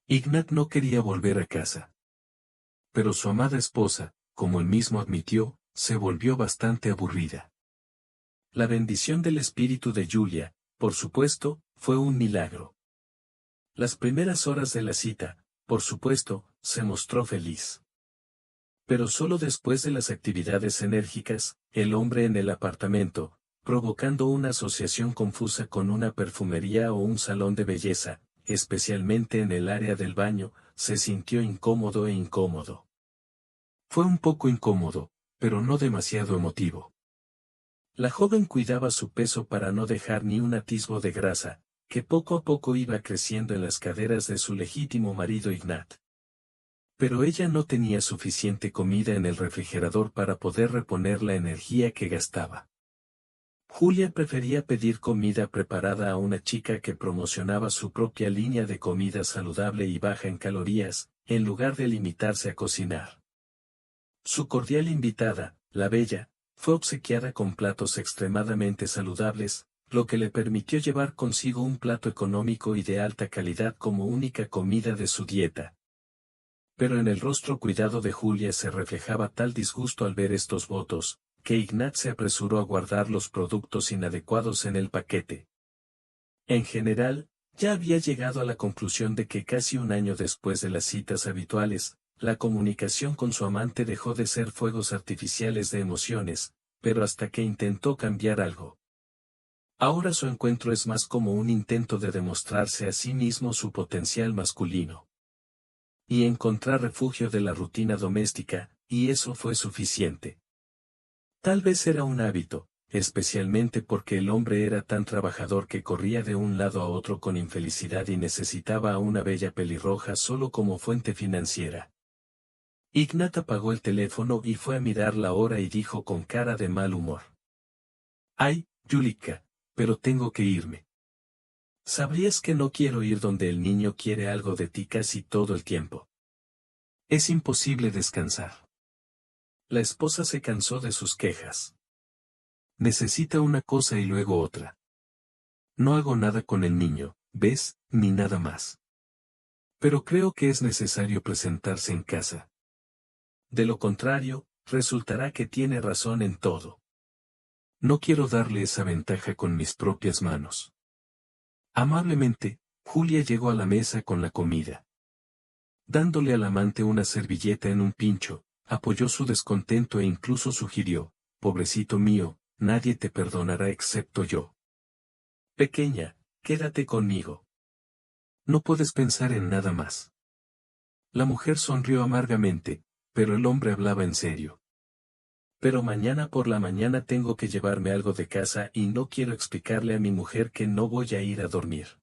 Ignat no quería volver a casa. Pero su amada esposa, como él mismo admitió, se volvió bastante aburrida. La bendición del espíritu de Julia, por supuesto, fue un milagro. Las primeras horas de la cita, por supuesto, se mostró feliz. Pero solo después de las actividades enérgicas, el hombre en el apartamento, provocando una asociación confusa con una perfumería o un salón de belleza, especialmente en el área del baño, se sintió incómodo e incómodo. Fue un poco incómodo, pero no demasiado emotivo. La joven cuidaba su peso para no dejar ni un atisbo de grasa, que poco a poco iba creciendo en las caderas de su legítimo marido Ignat. Pero ella no tenía suficiente comida en el refrigerador para poder reponer la energía que gastaba. Julia prefería pedir comida preparada a una chica que promocionaba su propia línea de comida saludable y baja en calorías, en lugar de limitarse a cocinar. Su cordial invitada, la bella, fue obsequiada con platos extremadamente saludables, lo que le permitió llevar consigo un plato económico y de alta calidad como única comida de su dieta. Pero en el rostro cuidado de Julia se reflejaba tal disgusto al ver estos votos, que Ignat se apresuró a guardar los productos inadecuados en el paquete. En general, ya había llegado a la conclusión de que casi un año después de las citas habituales, la comunicación con su amante dejó de ser fuegos artificiales de emociones, pero hasta que intentó cambiar algo. Ahora su encuentro es más como un intento de demostrarse a sí mismo su potencial masculino. Y encontrar refugio de la rutina doméstica, y eso fue suficiente. Tal vez era un hábito, especialmente porque el hombre era tan trabajador que corría de un lado a otro con infelicidad y necesitaba a una bella pelirroja solo como fuente financiera. Ignat apagó el teléfono y fue a mirar la hora y dijo con cara de mal humor: «Ay, Julika, pero tengo que irme. Sabrías que no quiero ir donde el niño quiere algo de ti casi todo el tiempo. Es imposible descansar». La esposa se cansó de sus quejas. Necesita una cosa y luego otra. No hago nada con el niño, ¿ves? Ni nada más. Pero creo que es necesario presentarse en casa. De lo contrario, resultará que tiene razón en todo. No quiero darle esa ventaja con mis propias manos. Amablemente, Julia llegó a la mesa con la comida. Dándole al amante una servilleta en un pincho, apoyó su descontento e incluso sugirió: «Pobrecito mío, nadie te perdonará excepto yo. Pequeña, quédate conmigo. No puedes pensar en nada más». La mujer sonrió amargamente, pero el hombre hablaba en serio. «Pero mañana por la mañana tengo que llevarme algo de casa y no quiero explicarle a mi mujer que no voy a ir a dormir.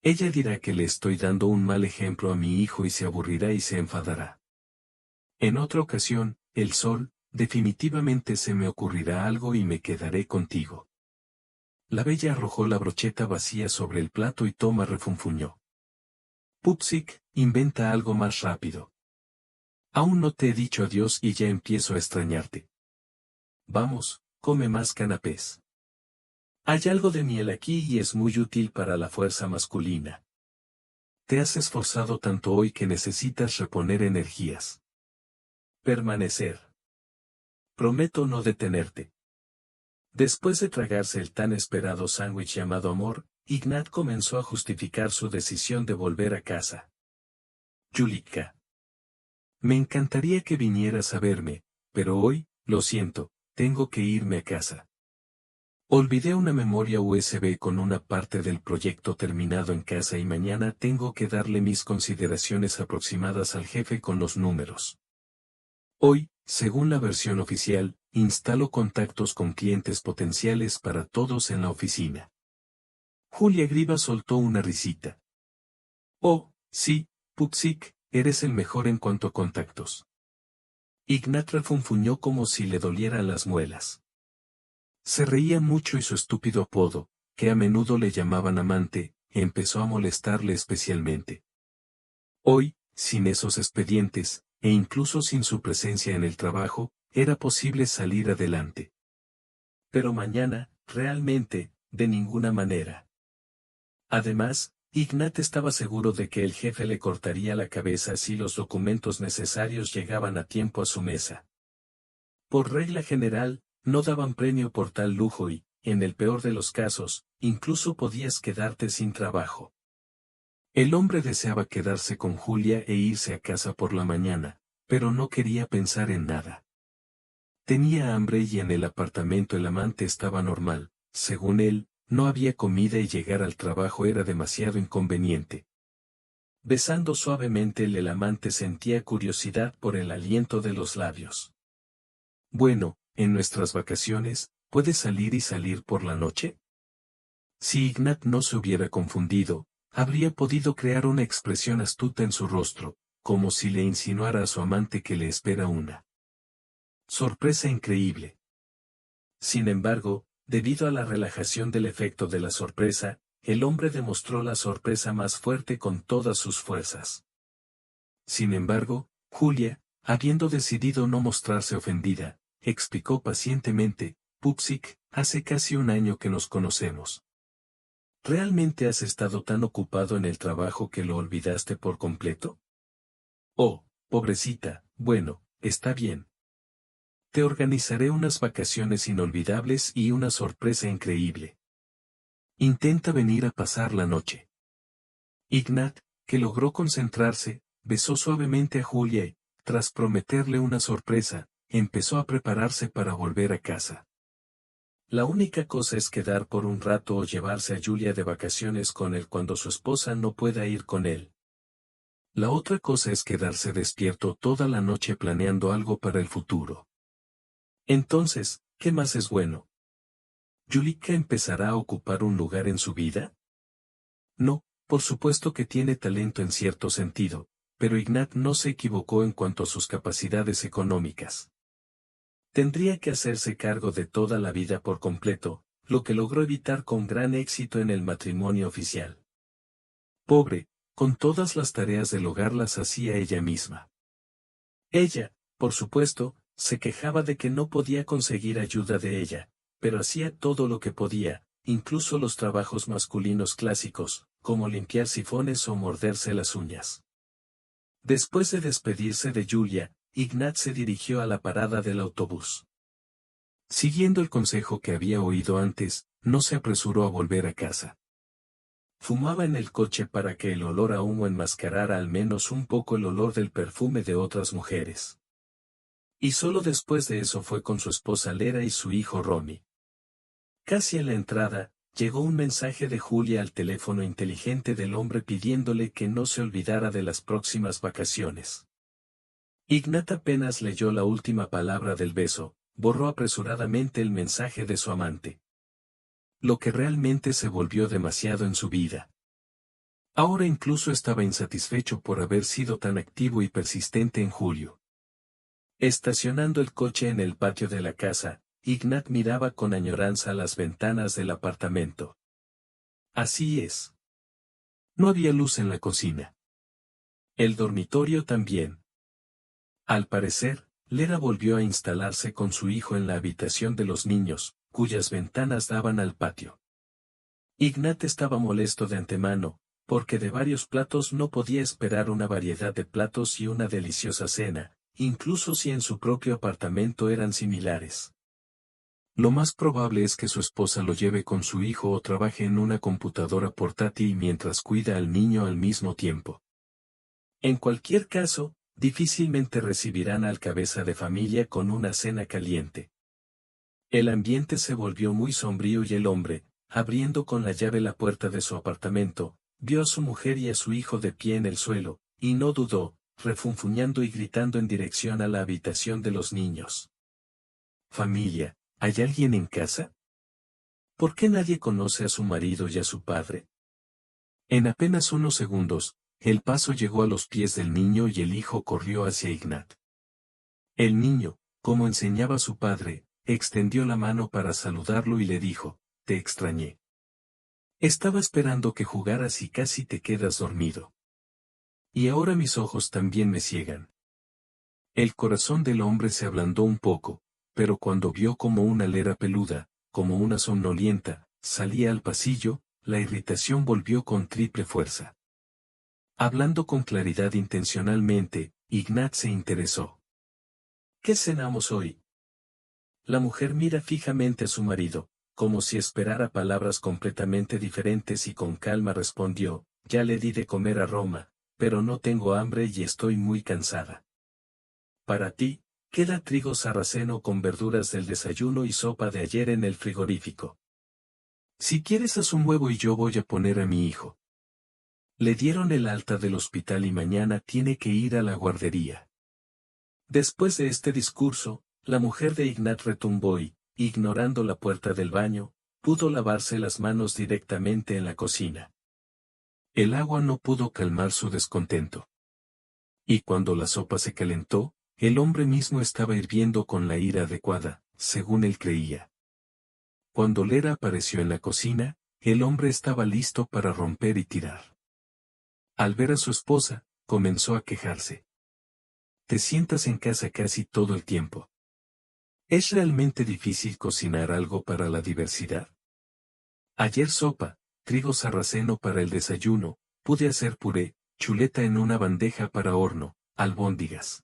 Ella dirá que le estoy dando un mal ejemplo a mi hijo y se aburrirá y se enfadará. En otra ocasión, el sol, definitivamente se me ocurrirá algo y me quedaré contigo». La bella arrojó la brocheta vacía sobre el plato y Toma refunfuñó: «Pupsik, inventa algo más rápido. Aún no te he dicho adiós y ya empiezo a extrañarte. Vamos, come más canapés. Hay algo de miel aquí y es muy útil para la fuerza masculina. Te has esforzado tanto hoy que necesitas reponer energías. Permanecer. Prometo no detenerte». Después de tragarse el tan esperado sándwich llamado amor, Ignat comenzó a justificar su decisión de volver a casa. «Julika. Me encantaría que vinieras a verme, pero hoy, lo siento, tengo que irme a casa. Olvidé una memoria USB con una parte del proyecto terminado en casa y mañana tengo que darle mis consideraciones aproximadas al jefe con los números. Hoy, según la versión oficial, instalo contactos con clientes potenciales para todos en la oficina». Julia Griva soltó una risita. «Oh, sí, Pupsik, eres el mejor en cuanto a contactos». Ignat refunfuñó como si le dolieran las muelas. Se reía mucho y su estúpido apodo, que a menudo le llamaban amante, empezó a molestarle especialmente. Hoy, sin esos expedientes, e incluso sin su presencia en el trabajo, era posible salir adelante. Pero mañana, realmente, de ninguna manera. Además, Ignat estaba seguro de que el jefe le cortaría la cabeza si los documentos necesarios llegaban a tiempo a su mesa. Por regla general, no daban premio por tal lujo y, en el peor de los casos, incluso podías quedarte sin trabajo. El hombre deseaba quedarse con Julia e irse a casa por la mañana, pero no quería pensar en nada. Tenía hambre y en el apartamento el amante estaba normal, según él, no había comida y llegar al trabajo era demasiado inconveniente. Besando suavemente el amante sentía curiosidad por el aliento de los labios. Bueno, en nuestras vacaciones, ¿puedes salir y salir por la noche? Si Ignat no se hubiera confundido, habría podido crear una expresión astuta en su rostro, como si le insinuara a su amante que le espera una sorpresa increíble. Sin embargo, debido a la relajación del efecto de la sorpresa, el hombre demostró la sorpresa más fuerte con todas sus fuerzas. Sin embargo, Julia, habiendo decidido no mostrarse ofendida, explicó pacientemente, Pupsik, hace casi un año que nos conocemos. ¿Realmente has estado tan ocupado en el trabajo que lo olvidaste por completo? Oh, pobrecita, bueno, está bien. Te organizaré unas vacaciones inolvidables y una sorpresa increíble. Intenta venir a pasar la noche. Ignat, que logró concentrarse, besó suavemente a Julia y, tras prometerle una sorpresa, empezó a prepararse para volver a casa. La única cosa es quedar por un rato o llevarse a Julia de vacaciones con él cuando su esposa no pueda ir con él. La otra cosa es quedarse despierto toda la noche planeando algo para el futuro. Entonces, ¿qué más es bueno? ¿Yulika empezará a ocupar un lugar en su vida? No, por supuesto que tiene talento en cierto sentido, pero Ignat no se equivocó en cuanto a sus capacidades económicas. Tendría que hacerse cargo de toda la vida por completo, lo que logró evitar con gran éxito en el matrimonio oficial. Pobre, con todas las tareas del hogar las hacía ella misma. Ella, por supuesto, se quejaba de que no podía conseguir ayuda de ella, pero hacía todo lo que podía, incluso los trabajos masculinos clásicos, como limpiar sifones o morderse las uñas. Después de despedirse de Julia, Ignat se dirigió a la parada del autobús. Siguiendo el consejo que había oído antes, no se apresuró a volver a casa. Fumaba en el coche para que el olor a humo enmascarara al menos un poco el olor del perfume de otras mujeres. Y solo después de eso fue con su esposa Lera y su hijo Romy. Casi a la entrada, llegó un mensaje de Julia al teléfono inteligente del hombre pidiéndole que no se olvidara de las próximas vacaciones. Ignat apenas leyó la última palabra del beso, borró apresuradamente el mensaje de su amante. Lo que realmente se volvió demasiado en su vida. Ahora incluso estaba insatisfecho por haber sido tan activo y persistente en julio. Estacionando el coche en el patio de la casa, Ignat miraba con añoranza las ventanas del apartamento. Así es. No había luz en la cocina. El dormitorio también. Al parecer, Lera volvió a instalarse con su hijo en la habitación de los niños, cuyas ventanas daban al patio. Ignat estaba molesto de antemano, porque de varios platos no podía esperar una variedad de platos y una deliciosa cena, incluso si en su propio apartamento eran similares. Lo más probable es que su esposa lo lleve con su hijo o trabaje en una computadora portátil mientras cuida al niño al mismo tiempo. En cualquier caso, difícilmente recibirán al cabeza de familia con una cena caliente. El ambiente se volvió muy sombrío y el hombre, abriendo con la llave la puerta de su apartamento, vio a su mujer y a su hijo de pie en el suelo, y no dudó, refunfuñando y gritando en dirección a la habitación de los niños. Familia, ¿hay alguien en casa? ¿Por qué nadie conoce a su marido y a su padre? En apenas unos segundos, el paso llegó a los pies del niño y el hijo corrió hacia Ignat. El niño, como enseñaba su padre, extendió la mano para saludarlo y le dijo, te extrañé. Estaba esperando que jugaras y casi te quedas dormido. Y ahora mis ojos también me ciegan. El corazón del hombre se ablandó un poco, pero cuando vio como una Lera peluda, como una somnolienta, salía al pasillo, la irritación volvió con triple fuerza. Hablando con claridad intencionalmente, Ignat se interesó. ¿Qué cenamos hoy? La mujer mira fijamente a su marido, como si esperara palabras completamente diferentes y con calma respondió, ya le di de comer a Roma, pero no tengo hambre y estoy muy cansada. Para ti, queda trigo sarraceno con verduras del desayuno y sopa de ayer en el frigorífico. Si quieres haz un huevo y yo voy a poner a mi hijo. Le dieron el alta del hospital y mañana tiene que ir a la guardería. Después de este discurso, la mujer de Ignat retumbó y, ignorando la puerta del baño, pudo lavarse las manos directamente en la cocina. El agua no pudo calmar su descontento. Y cuando la sopa se calentó, el hombre mismo estaba hirviendo con la ira adecuada, según él creía. Cuando Lera apareció en la cocina, el hombre estaba listo para romper y tirar. Al ver a su esposa, comenzó a quejarse. Te sientas en casa casi todo el tiempo. ¿Es realmente difícil cocinar algo para la diversidad? Ayer sopa, trigo sarraceno para el desayuno, pude hacer puré, chuleta en una bandeja para horno, albóndigas.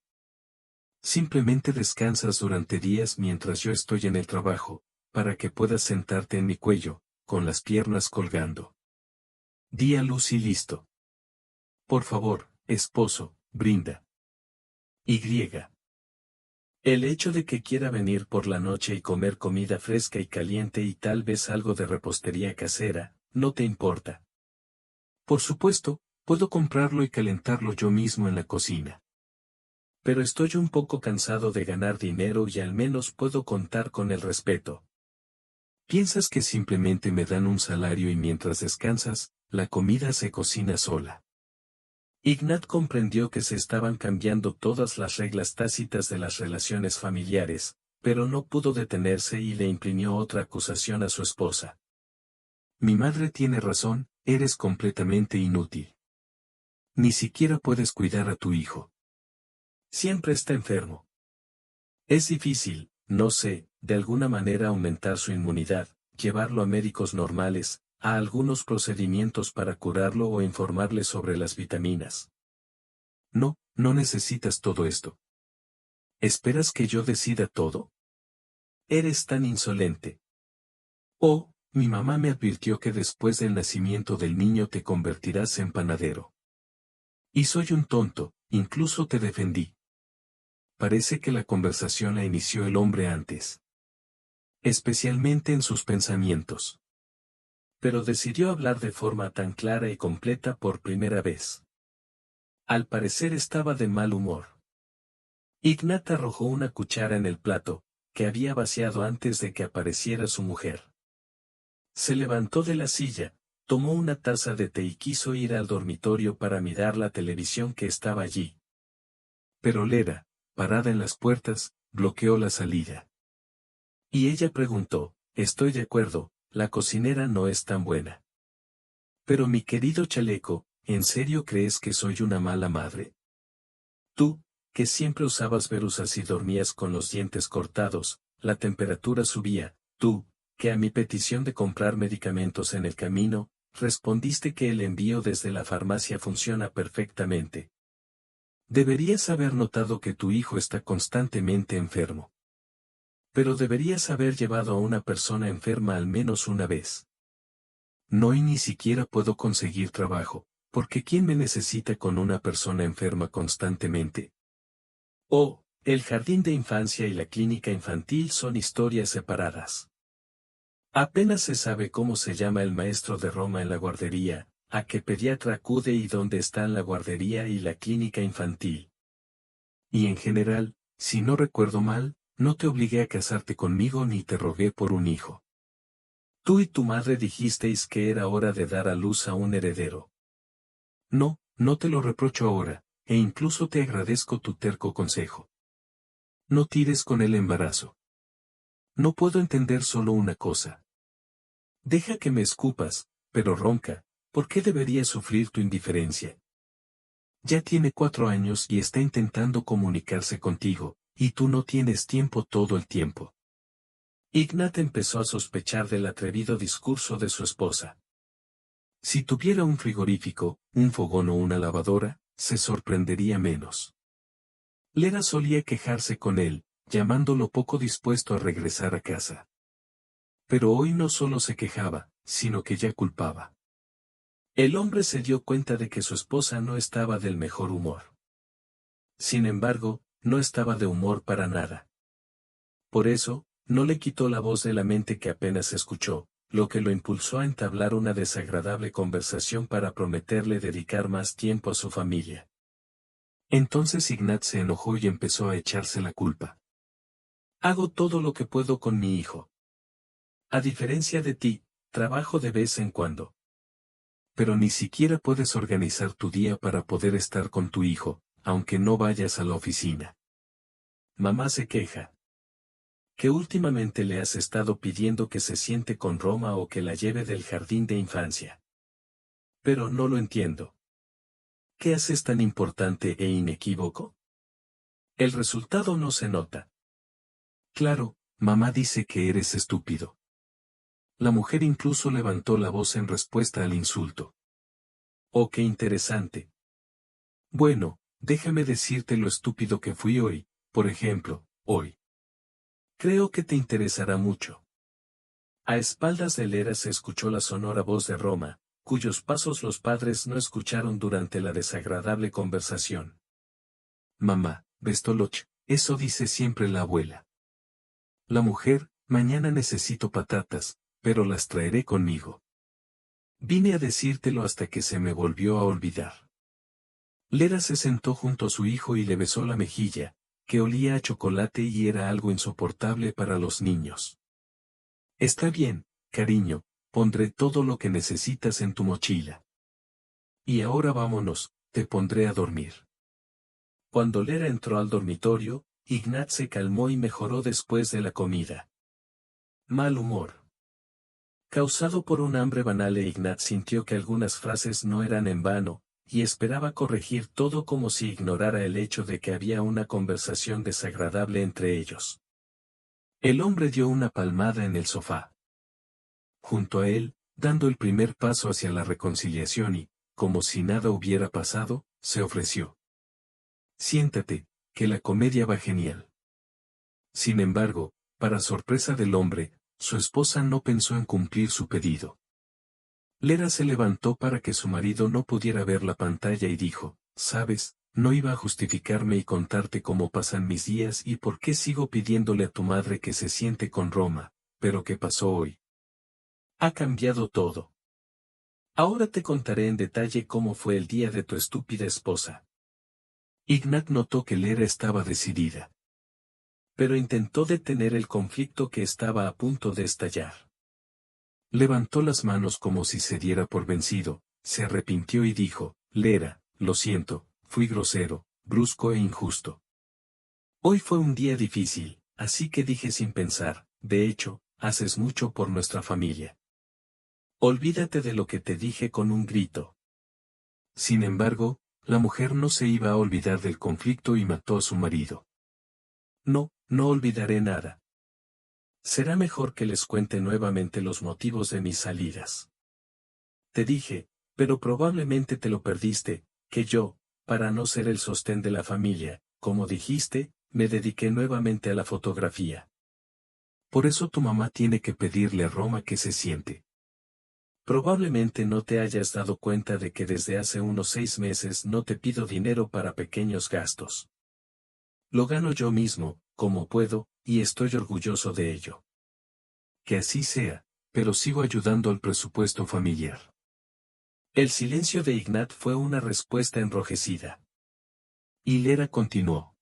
Simplemente descansas durante días mientras yo estoy en el trabajo, para que puedas sentarte en mi cuello, con las piernas colgando. Di a luz y listo. Por favor, esposo, brinda. Y. El hecho de que quiera venir por la noche y comer comida fresca y caliente y tal vez algo de repostería casera, no te importa. Por supuesto, puedo comprarlo y calentarlo yo mismo en la cocina. Pero estoy un poco cansado de ganar dinero y al menos puedo contar con el respeto. ¿Piensas que simplemente me dan un salario y mientras descansas, la comida se cocina sola? Ignat comprendió que se estaban cambiando todas las reglas tácitas de las relaciones familiares, pero no pudo detenerse y le imprimió otra acusación a su esposa. Mi madre tiene razón, eres completamente inútil. Ni siquiera puedes cuidar a tu hijo. Siempre está enfermo. Es difícil, no sé, de alguna manera aumentar su inmunidad, llevarlo a médicos normales, a algunos procedimientos para curarlo o informarle sobre las vitaminas. No, no necesitas todo esto. ¿Esperas que yo decida todo? Eres tan insolente. Oh, mi mamá me advirtió que después del nacimiento del niño te convertirás en panadero. Y soy un tonto, incluso te defendí. Parece que la conversación la inició el hombre antes. Especialmente en sus pensamientos. Pero decidió hablar de forma tan clara y completa por primera vez. Al parecer estaba de mal humor. Ignat arrojó una cuchara en el plato, que había vaciado antes de que apareciera su mujer. Se levantó de la silla, tomó una taza de té y quiso ir al dormitorio para mirar la televisión que estaba allí. Pero Lera, parada en las puertas, bloqueó la salida. Y ella preguntó, estoy de acuerdo, la cocinera no es tan buena. Pero mi querido chaleco, ¿en serio crees que soy una mala madre? Tú, que siempre usabas verusas y dormías con los dientes cortados, la temperatura subía, tú, que a mi petición de comprar medicamentos en el camino, respondiste que el envío desde la farmacia funciona perfectamente. Deberías haber notado que tu hijo está constantemente enfermo. Pero deberías haber llevado a una persona enferma al menos una vez. No y ni siquiera puedo conseguir trabajo, porque ¿quién me necesita con una persona enferma constantemente? Oh, el jardín de infancia y la clínica infantil son historias separadas. Apenas se sabe cómo se llama el maestro de Roma en la guardería, a qué pediatra acude y dónde están la guardería y la clínica infantil. Y en general, si no recuerdo mal, no te obligué a casarte conmigo ni te rogué por un hijo. Tú y tu madre dijisteis que era hora de dar a luz a un heredero. No, no te lo reprocho ahora, e incluso te agradezco tu terco consejo. No tires con el embarazo. No puedo entender solo una cosa. Deja que me escupas, pero ronca, ¿por qué debería sufrir tu indiferencia? Ya tiene 4 años y está intentando comunicarse contigo, y tú no tienes tiempo todo el tiempo. Ignat empezó a sospechar del atrevido discurso de su esposa. Si tuviera un frigorífico, un fogón o una lavadora, se sorprendería menos. Lera solía quejarse con él, llamándolo poco dispuesto a regresar a casa. Pero hoy no solo se quejaba, sino que ya culpaba. El hombre se dio cuenta de que su esposa no estaba del mejor humor. Sin embargo, no estaba de humor para nada. Por eso, no le quitó la voz de la mente que apenas escuchó, lo que lo impulsó a entablar una desagradable conversación para prometerle dedicar más tiempo a su familia. Entonces Ignat se enojó y empezó a echarse la culpa. Hago todo lo que puedo con mi hijo. A diferencia de ti, trabajo de vez en cuando. Pero ni siquiera puedes organizar tu día para poder estar con tu hijo, aunque no vayas a la oficina. Mamá se queja. Que últimamente le has estado pidiendo que se siente con Roma o que la lleve del jardín de infancia. Pero no lo entiendo. ¿Qué haces tan importante e inequívoco? El resultado no se nota. Claro, mamá dice que eres estúpido. La mujer incluso levantó la voz en respuesta al insulto. Oh, qué interesante. Bueno, déjame decirte lo estúpido que fui hoy, por ejemplo, hoy. Creo que te interesará mucho. A espaldas de Lera se escuchó la sonora voz de Roma, cuyos pasos los padres no escucharon durante la desagradable conversación. Mamá, Bestoloch, eso dice siempre la abuela. La mujer, mañana necesito patatas, pero las traeré conmigo. Vine a decírtelo hasta que se me volvió a olvidar. Lera se sentó junto a su hijo y le besó la mejilla, que olía a chocolate y era algo insoportable para los niños. Está bien, cariño, pondré todo lo que necesitas en tu mochila. Y ahora vámonos, te pondré a dormir. Cuando Lera entró al dormitorio, Ignat se calmó y mejoró después de la comida. Mal humor. Causado por un hambre banal, Ignat sintió que algunas frases no eran en vano, y esperaba corregir todo como si ignorara el hecho de que había una conversación desagradable entre ellos. El hombre dio una palmada en el sofá. Junto a él, dando el primer paso hacia la reconciliación y, como si nada hubiera pasado, se ofreció. Siéntate, que la comedia va genial. Sin embargo, para sorpresa del hombre, su esposa no pensó en cumplir su pedido. Lera se levantó para que su marido no pudiera ver la pantalla y dijo, «Sabes, no iba a justificarme y contarte cómo pasan mis días y por qué sigo pidiéndole a tu madre que se siente con Roma, pero ¿qué pasó hoy? Ha cambiado todo. Ahora te contaré en detalle cómo fue el día de tu estúpida esposa». Ignat notó que Lera estaba decidida. Pero intentó detener el conflicto que estaba a punto de estallar. Levantó las manos como si se diera por vencido, se arrepintió y dijo, «Lera, lo siento, fui grosero, brusco e injusto. Hoy fue un día difícil, así que dije sin pensar, de hecho, haces mucho por nuestra familia. Olvídate de lo que te dije con un grito». Sin embargo, la mujer no se iba a olvidar del conflicto y mató a su marido. «No, no olvidaré nada. Será mejor que les cuente nuevamente los motivos de mis salidas. Te dije, pero probablemente te lo perdiste, que yo, para no ser el sostén de la familia, como dijiste, me dediqué nuevamente a la fotografía. Por eso tu mamá tiene que pedirle a Roma que se siente. Probablemente no te hayas dado cuenta de que desde hace unos 6 meses no te pido dinero para pequeños gastos. Lo gano yo mismo, como puedo, y estoy orgulloso de ello. Que así sea, pero sigo ayudando al presupuesto familiar». El silencio de Ignat fue una respuesta enrojecida. Y Lera continuó.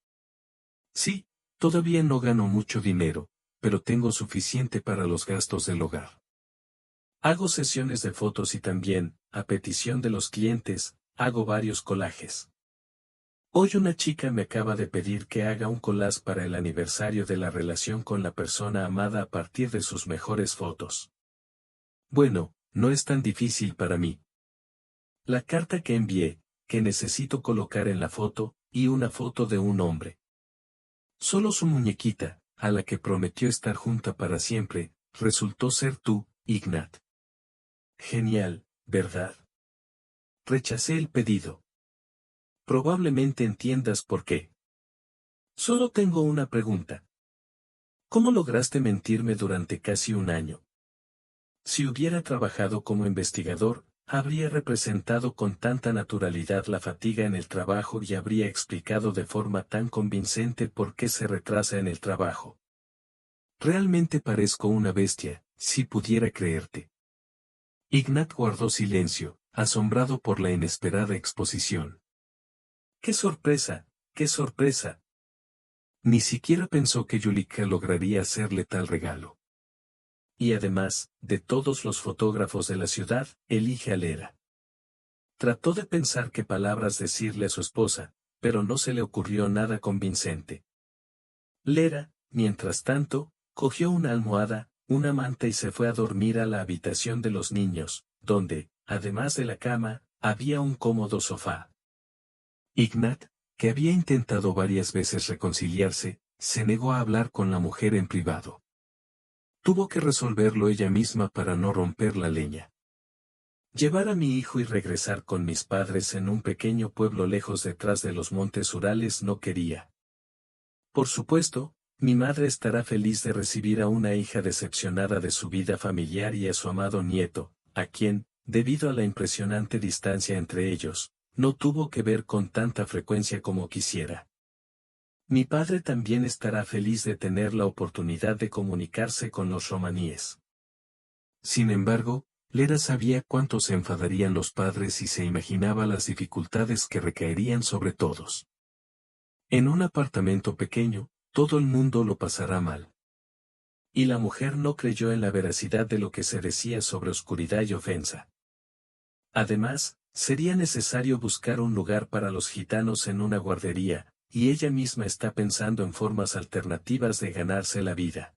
«Sí, todavía no gano mucho dinero, pero tengo suficiente para los gastos del hogar. Hago sesiones de fotos y también, a petición de los clientes, hago varios collages. Hoy una chica me acaba de pedir que haga un collage para el aniversario de la relación con la persona amada a partir de sus mejores fotos. Bueno, no es tan difícil para mí. La carta que envié, que necesito colocar en la foto, y una foto de un hombre. Solo su muñequita, a la que prometió estar junta para siempre, resultó ser tú, Ignat. Genial, ¿verdad? Rechacé el pedido. Probablemente entiendas por qué. Solo tengo una pregunta. ¿Cómo lograste mentirme durante casi un año? Si hubiera trabajado como investigador, habría representado con tanta naturalidad la fatiga en el trabajo y habría explicado de forma tan convincente por qué se retrasa en el trabajo. Realmente parezco una bestia, si pudiera creerte. Ignat guardó silencio, asombrado por la inesperada exposición. ¡Qué sorpresa! ¡Qué sorpresa! Ni siquiera pensó que Yulika lograría hacerle tal regalo. Y además, de todos los fotógrafos de la ciudad, elige a Lera. Trató de pensar qué palabras decirle a su esposa, pero no se le ocurrió nada convincente. Lera, mientras tanto, cogió una almohada, una manta y se fue a dormir a la habitación de los niños, donde, además de la cama, había un cómodo sofá. Ignat, que había intentado varias veces reconciliarse, se negó a hablar con la mujer en privado. Tuvo que resolverlo ella misma para no romper la leña. Llevar a mi hijo y regresar con mis padres en un pequeño pueblo lejos detrás de los montes Urales no quería. Por supuesto, mi madre estará feliz de recibir a una hija decepcionada de su vida familiar y a su amado nieto, a quien, debido a la impresionante distancia entre ellos, no tuvo que ver con tanta frecuencia como quisiera. Mi padre también estará feliz de tener la oportunidad de comunicarse con los romaníes. Sin embargo, Lera sabía cuánto se enfadarían los padres y se imaginaba las dificultades que recaerían sobre todos. En un apartamento pequeño, todo el mundo lo pasará mal. Y la mujer no creyó en la veracidad de lo que se decía sobre oscuridad y ofensa. Además, sería necesario buscar un lugar para los gitanos en una guardería, y ella misma está pensando en formas alternativas de ganarse la vida.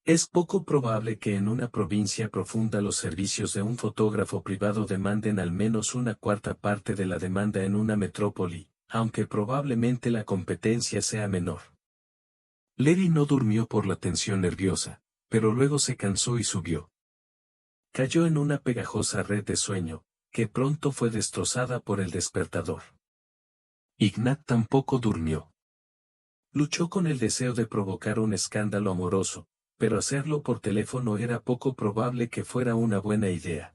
Es poco probable que en una provincia profunda los servicios de un fotógrafo privado demanden al menos una cuarta parte de la demanda en una metrópoli, aunque probablemente la competencia sea menor. Lady no durmió por la tensión nerviosa, pero luego se cansó y subió. Cayó en una pegajosa red de sueño, que pronto fue destrozada por el despertador. Ignat tampoco durmió. Luchó con el deseo de provocar un escándalo amoroso, pero hacerlo por teléfono era poco probable que fuera una buena idea.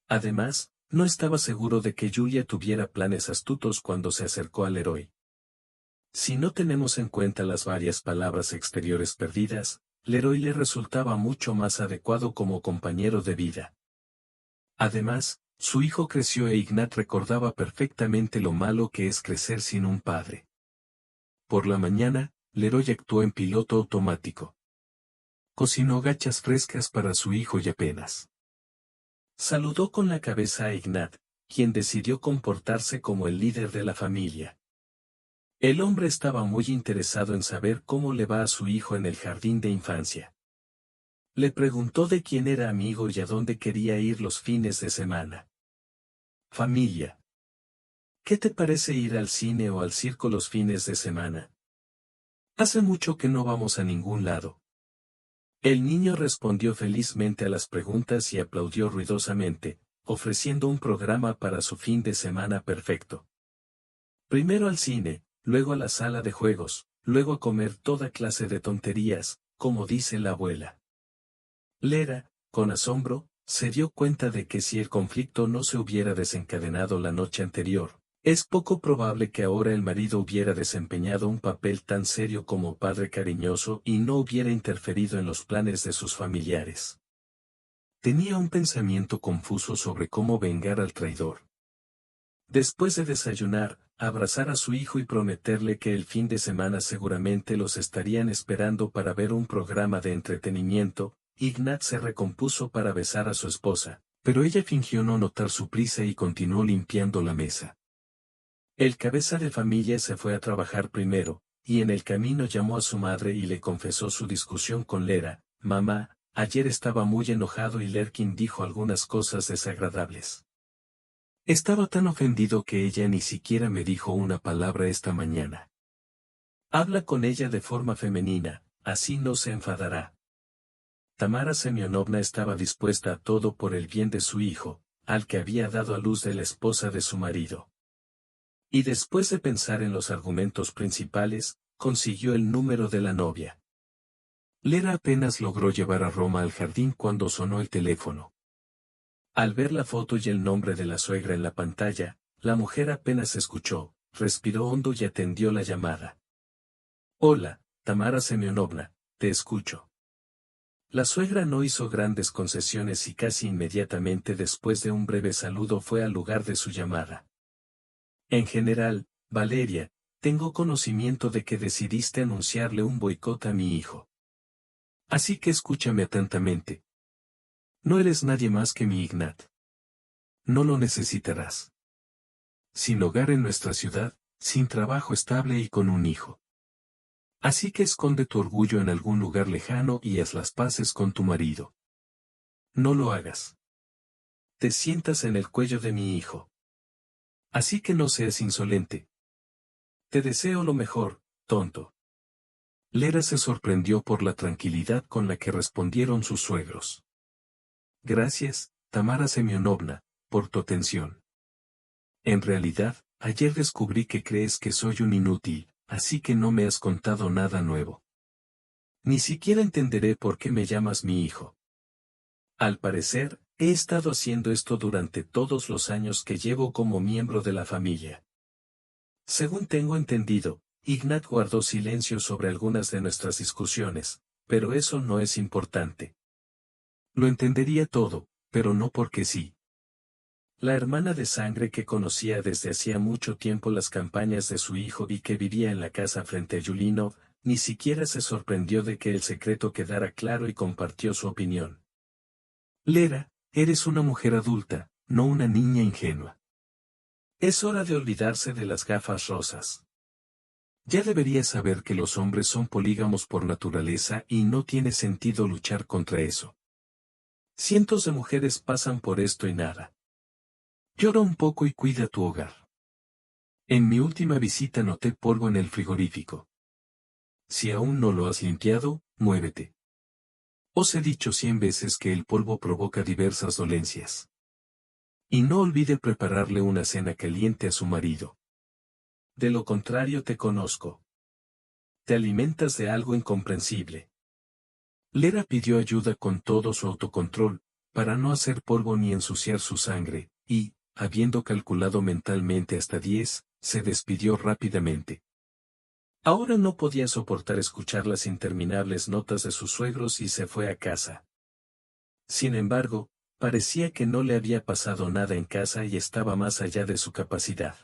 Además, no estaba seguro de que Julia tuviera planes astutos cuando se acercó al héroe. Si no tenemos en cuenta las varias palabras exteriores perdidas, Leroy le resultaba mucho más adecuado como compañero de vida. Además, su hijo creció e Ignat recordaba perfectamente lo malo que es crecer sin un padre. Por la mañana, Leroy actuó en piloto automático. Cocinó gachas frescas para su hijo y apenas saludó con la cabeza a Ignat, quien decidió comportarse como el líder de la familia. El hombre estaba muy interesado en saber cómo le va a su hijo en el jardín de infancia. Le preguntó de quién era amigo y a dónde quería ir los fines de semana. Familia. ¿Qué te parece ir al cine o al circo los fines de semana? Hace mucho que no vamos a ningún lado. El niño respondió felizmente a las preguntas y aplaudió ruidosamente, ofreciendo un programa para su fin de semana perfecto. Primero al cine, luego a la sala de juegos, luego a comer toda clase de tonterías, como dice la abuela. Lera, con asombro, se dio cuenta de que si el conflicto no se hubiera desencadenado la noche anterior, es poco probable que ahora el marido hubiera desempeñado un papel tan serio como padre cariñoso y no hubiera interferido en los planes de sus familiares. Tenía un pensamiento confuso sobre cómo vengar al traidor. Después de desayunar, abrazar a su hijo y prometerle que el fin de semana seguramente los estarían esperando para ver un programa de entretenimiento, Ignat se recompuso para besar a su esposa, pero ella fingió no notar su prisa y continuó limpiando la mesa. El cabeza de familia se fue a trabajar primero, y en el camino llamó a su madre y le confesó su discusión con Lera. Mamá, ayer estaba muy enojado y Lerkin dijo algunas cosas desagradables. Estaba tan ofendido que ella ni siquiera me dijo una palabra esta mañana. Habla con ella de forma femenina, así no se enfadará. Tamara Semyonovna estaba dispuesta a todo por el bien de su hijo, al que había dado a luz de la esposa de su marido. Y después de pensar en los argumentos principales, consiguió el número de la novia. Lera apenas logró llevar a Roma al jardín cuando sonó el teléfono. Al ver la foto y el nombre de la suegra en la pantalla, la mujer apenas escuchó, respiró hondo y atendió la llamada. Hola, Tamara Semyonovna, te escucho. La suegra no hizo grandes concesiones y casi inmediatamente después de un breve saludo fue al lugar de su llamada. En general, Valeria, tengo conocimiento de que decidiste anunciarle un boicot a mi hijo. Así que escúchame atentamente. No eres nadie más que mi Ignat. No lo necesitarás. Sin hogar en nuestra ciudad, sin trabajo estable y con un hijo. Así que esconde tu orgullo en algún lugar lejano y haz las paces con tu marido. No lo hagas. Te sientas en el cuello de mi hijo. Así que no seas insolente. Te deseo lo mejor, tonto. Lera se sorprendió por la tranquilidad con la que respondieron sus suegros. Gracias, Tamara Semyonovna, por tu atención. En realidad, ayer descubrí que crees que soy un inútil, así que no me has contado nada nuevo. Ni siquiera entenderé por qué me llamas mi hijo. Al parecer, he estado haciendo esto durante todos los años que llevo como miembro de la familia. Según tengo entendido, Ignat guardó silencio sobre algunas de nuestras discusiones, pero eso no es importante. Lo entendería todo, pero no porque sí. La hermana de sangre que conocía desde hacía mucho tiempo las campañas de su hijo y que vivía en la casa frente a Yulinov, ni siquiera se sorprendió de que el secreto quedara claro y compartió su opinión. Lera, eres una mujer adulta, no una niña ingenua. Es hora de olvidarse de las gafas rosas. Ya deberías saber que los hombres son polígamos por naturaleza y no tiene sentido luchar contra eso. Cientos de mujeres pasan por esto y nada. Llora un poco y cuida tu hogar. En mi última visita noté polvo en el frigorífico. Si aún no lo has limpiado, muévete. Os he dicho 100 veces que el polvo provoca diversas dolencias. Y no olvide prepararle una cena caliente a su marido. De lo contrario te conozco. Te alimentas de algo incomprensible. Lera pidió ayuda con todo su autocontrol, para no hacer polvo ni ensuciar su sangre, y, habiendo calculado mentalmente hasta 10, se despidió rápidamente. Ahora no podía soportar escuchar las interminables notas de sus suegros y se fue a casa. Sin embargo, parecía que no le había pasado nada en casa y estaba más allá de su capacidad.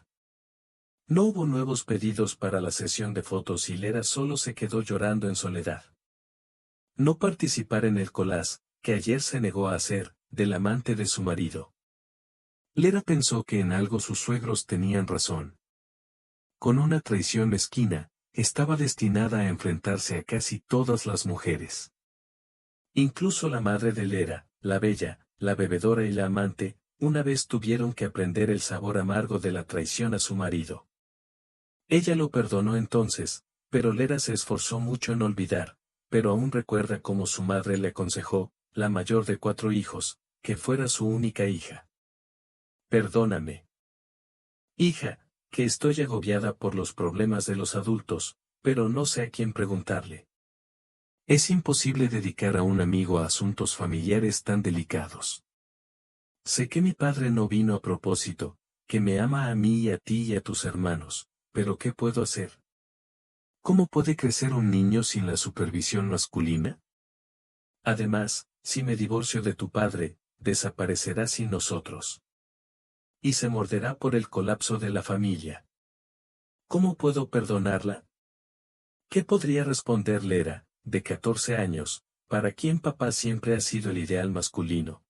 No hubo nuevos pedidos para la sesión de fotos y Lera solo se quedó llorando en soledad. No participar en el collage, que ayer se negó a hacer, del amante de su marido. Lera pensó que en algo sus suegros tenían razón. Con una traición mezquina, estaba destinada a enfrentarse a casi todas las mujeres. Incluso la madre de Lera, la bella, la bebedora y la amante, una vez tuvieron que aprender el sabor amargo de la traición a su marido. Ella lo perdonó entonces, pero Lera se esforzó mucho en olvidar, pero aún recuerda cómo su madre le aconsejó, la mayor de 4 hijos, que fuera su única hija. Perdóname. Hija, que estoy agobiada por los problemas de los adultos, pero no sé a quién preguntarle. Es imposible dedicar a un amigo a asuntos familiares tan delicados. Sé que mi padre no vino a propósito, que me ama a mí y a ti y a tus hermanos, pero ¿qué puedo hacer? ¿Cómo puede crecer un niño sin la supervisión masculina? Además, si me divorcio de tu padre, desaparecerá sin nosotros. Y se morderá por el colapso de la familia. ¿Cómo puedo perdonarla? ¿Qué podría responder Lera, de 14 años, para quien papá siempre ha sido el ideal masculino?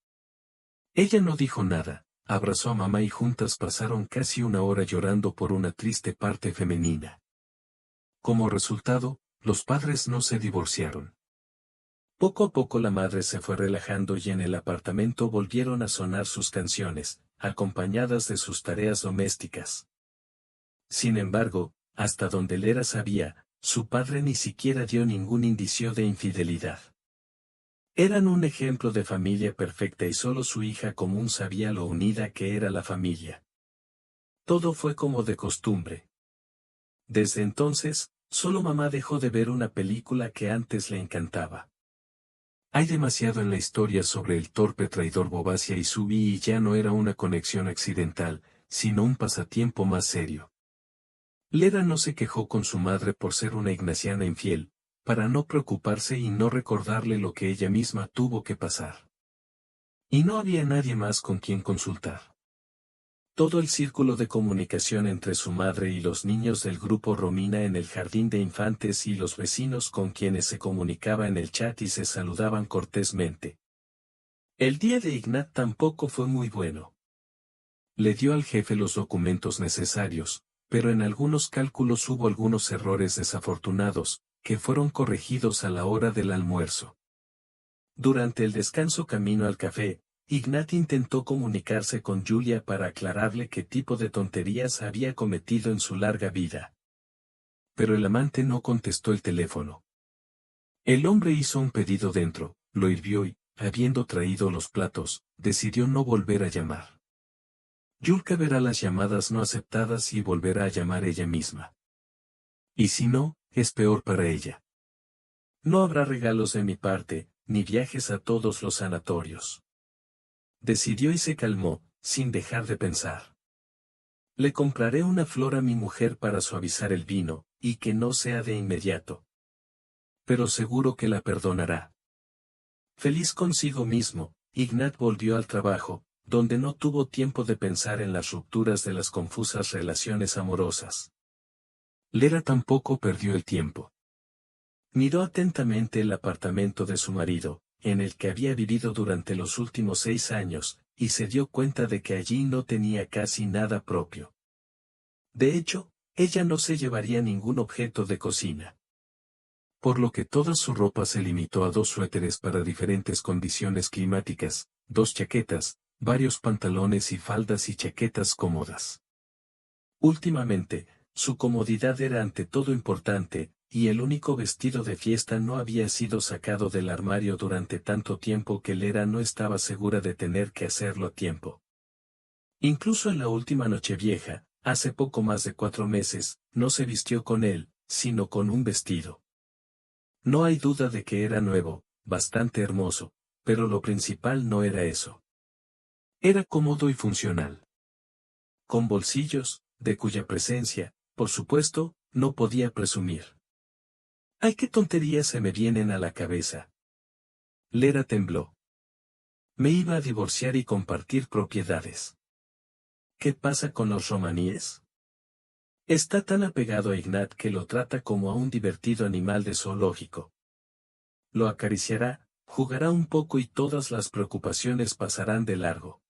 Ella no dijo nada, abrazó a mamá y juntas pasaron casi una hora llorando por una triste parte femenina. Como resultado, los padres no se divorciaron. Poco a poco la madre se fue relajando y en el apartamento volvieron a sonar sus canciones, acompañadas de sus tareas domésticas. Sin embargo, hasta donde Lera sabía, su padre ni siquiera dio ningún indicio de infidelidad. Eran un ejemplo de familia perfecta y solo su hija común sabía lo unida que era la familia. Todo fue como de costumbre. Desde entonces, solo mamá dejó de ver una película que antes le encantaba. Hay demasiado en la historia sobre el torpe traidor Bobasia y Subi y ya no era una conexión accidental, sino un pasatiempo más serio. Leda no se quejó con su madre por ser una ignaciana infiel, para no preocuparse y no recordarle lo que ella misma tuvo que pasar. Y no había nadie más con quien consultar. Todo el círculo de comunicación entre su madre y los niños del grupo Romina en el jardín de infantes y los vecinos con quienes se comunicaba en el chat y se saludaban cortésmente. El día de Ignat tampoco fue muy bueno. Le dio al jefe los documentos necesarios, pero en algunos cálculos hubo algunos errores desafortunados, que fueron corregidos a la hora del almuerzo. Durante el descanso camino al café, Ignat intentó comunicarse con Julia para aclararle qué tipo de tonterías había cometido en su larga vida. Pero el amante no contestó el teléfono. El hombre hizo un pedido dentro, lo hirvió y, habiendo traído los platos, decidió no volver a llamar. Yulka verá las llamadas no aceptadas y volverá a llamar ella misma. Y si no, es peor para ella. No habrá regalos de mi parte, ni viajes a todos los sanatorios. Decidió y se calmó, sin dejar de pensar. Le compraré una flor a mi mujer para suavizar el vino, y que no sea de inmediato. Pero seguro que la perdonará. Feliz consigo mismo, Ignat volvió al trabajo, donde no tuvo tiempo de pensar en las rupturas de las confusas relaciones amorosas. Lera tampoco perdió el tiempo. Miró atentamente el apartamento de su marido, en el que había vivido durante los últimos 6 años, y se dio cuenta de que allí no tenía casi nada propio. De hecho, ella no se llevaría ningún objeto de cocina. Por lo que toda su ropa se limitó a 2 suéteres para diferentes condiciones climáticas, 2 chaquetas, varios pantalones y faldas y chaquetas cómodas. Últimamente, su comodidad era ante todo importante, y el único vestido de fiesta no había sido sacado del armario durante tanto tiempo que Lera no estaba segura de tener que hacerlo a tiempo. Incluso en la última Nochevieja, hace poco más de 4 meses, no se vistió con él, sino con un vestido. No hay duda de que era nuevo, bastante hermoso, pero lo principal no era eso. Era cómodo y funcional. Con bolsillos, de cuya presencia, por supuesto, no podía presumir. ¡Ay, qué tonterías se me vienen a la cabeza! Lera tembló. Me iba a divorciar y compartir propiedades. ¿Qué pasa con los romaníes? Está tan apegado a Ignat que lo trata como a un divertido animal de zoológico. Lo acariciará, jugará un poco y todas las preocupaciones pasarán de largo.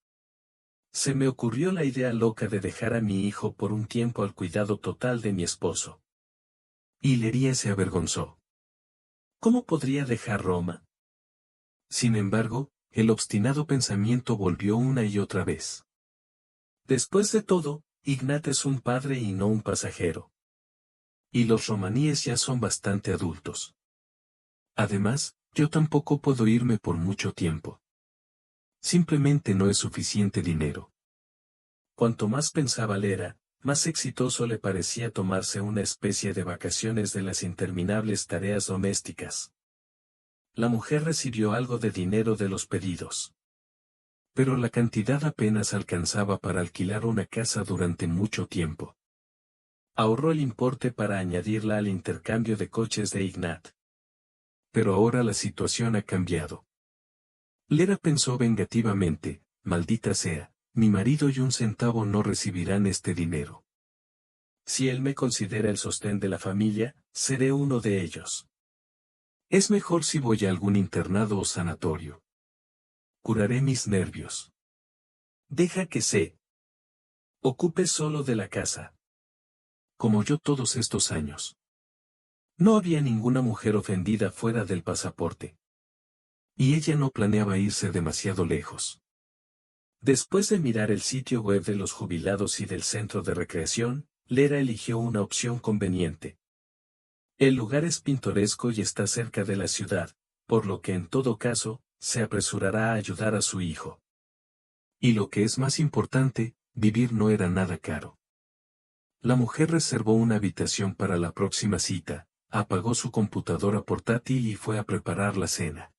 Se me ocurrió la idea loca de dejar a mi hijo por un tiempo al cuidado total de mi esposo. Y Lería se avergonzó. ¿Cómo podría dejar Roma? Sin embargo, el obstinado pensamiento volvió una y otra vez. Después de todo, Ignat es un padre y no un pasajero. Y los romaníes ya son bastante adultos. Además, yo tampoco puedo irme por mucho tiempo. Simplemente no es suficiente dinero. Cuanto más pensaba Lera, más exitoso le parecía tomarse una especie de vacaciones de las interminables tareas domésticas. La mujer recibió algo de dinero de los pedidos. Pero la cantidad apenas alcanzaba para alquilar una casa durante mucho tiempo. Ahorró el importe para añadirla al intercambio de coches de Ignat. Pero ahora la situación ha cambiado. Lera pensó vengativamente, maldita sea, mi marido y un centavo no recibirán este dinero. Si él me considera el sostén de la familia, seré uno de ellos. Es mejor si voy a algún internado o sanatorio. Curaré mis nervios. Deja que se ocupe solo de la casa. Como yo todos estos años. No había ninguna mujer ofendida fuera del pasaporte. Y ella no planeaba irse demasiado lejos. Después de mirar el sitio web de los jubilados y del centro de recreación, Lera eligió una opción conveniente. El lugar es pintoresco y está cerca de la ciudad, por lo que en todo caso, se apresurará a ayudar a su hijo. Y lo que es más importante, vivir no era nada caro. La mujer reservó una habitación para la próxima cita, apagó su computadora portátil y fue a preparar la cena.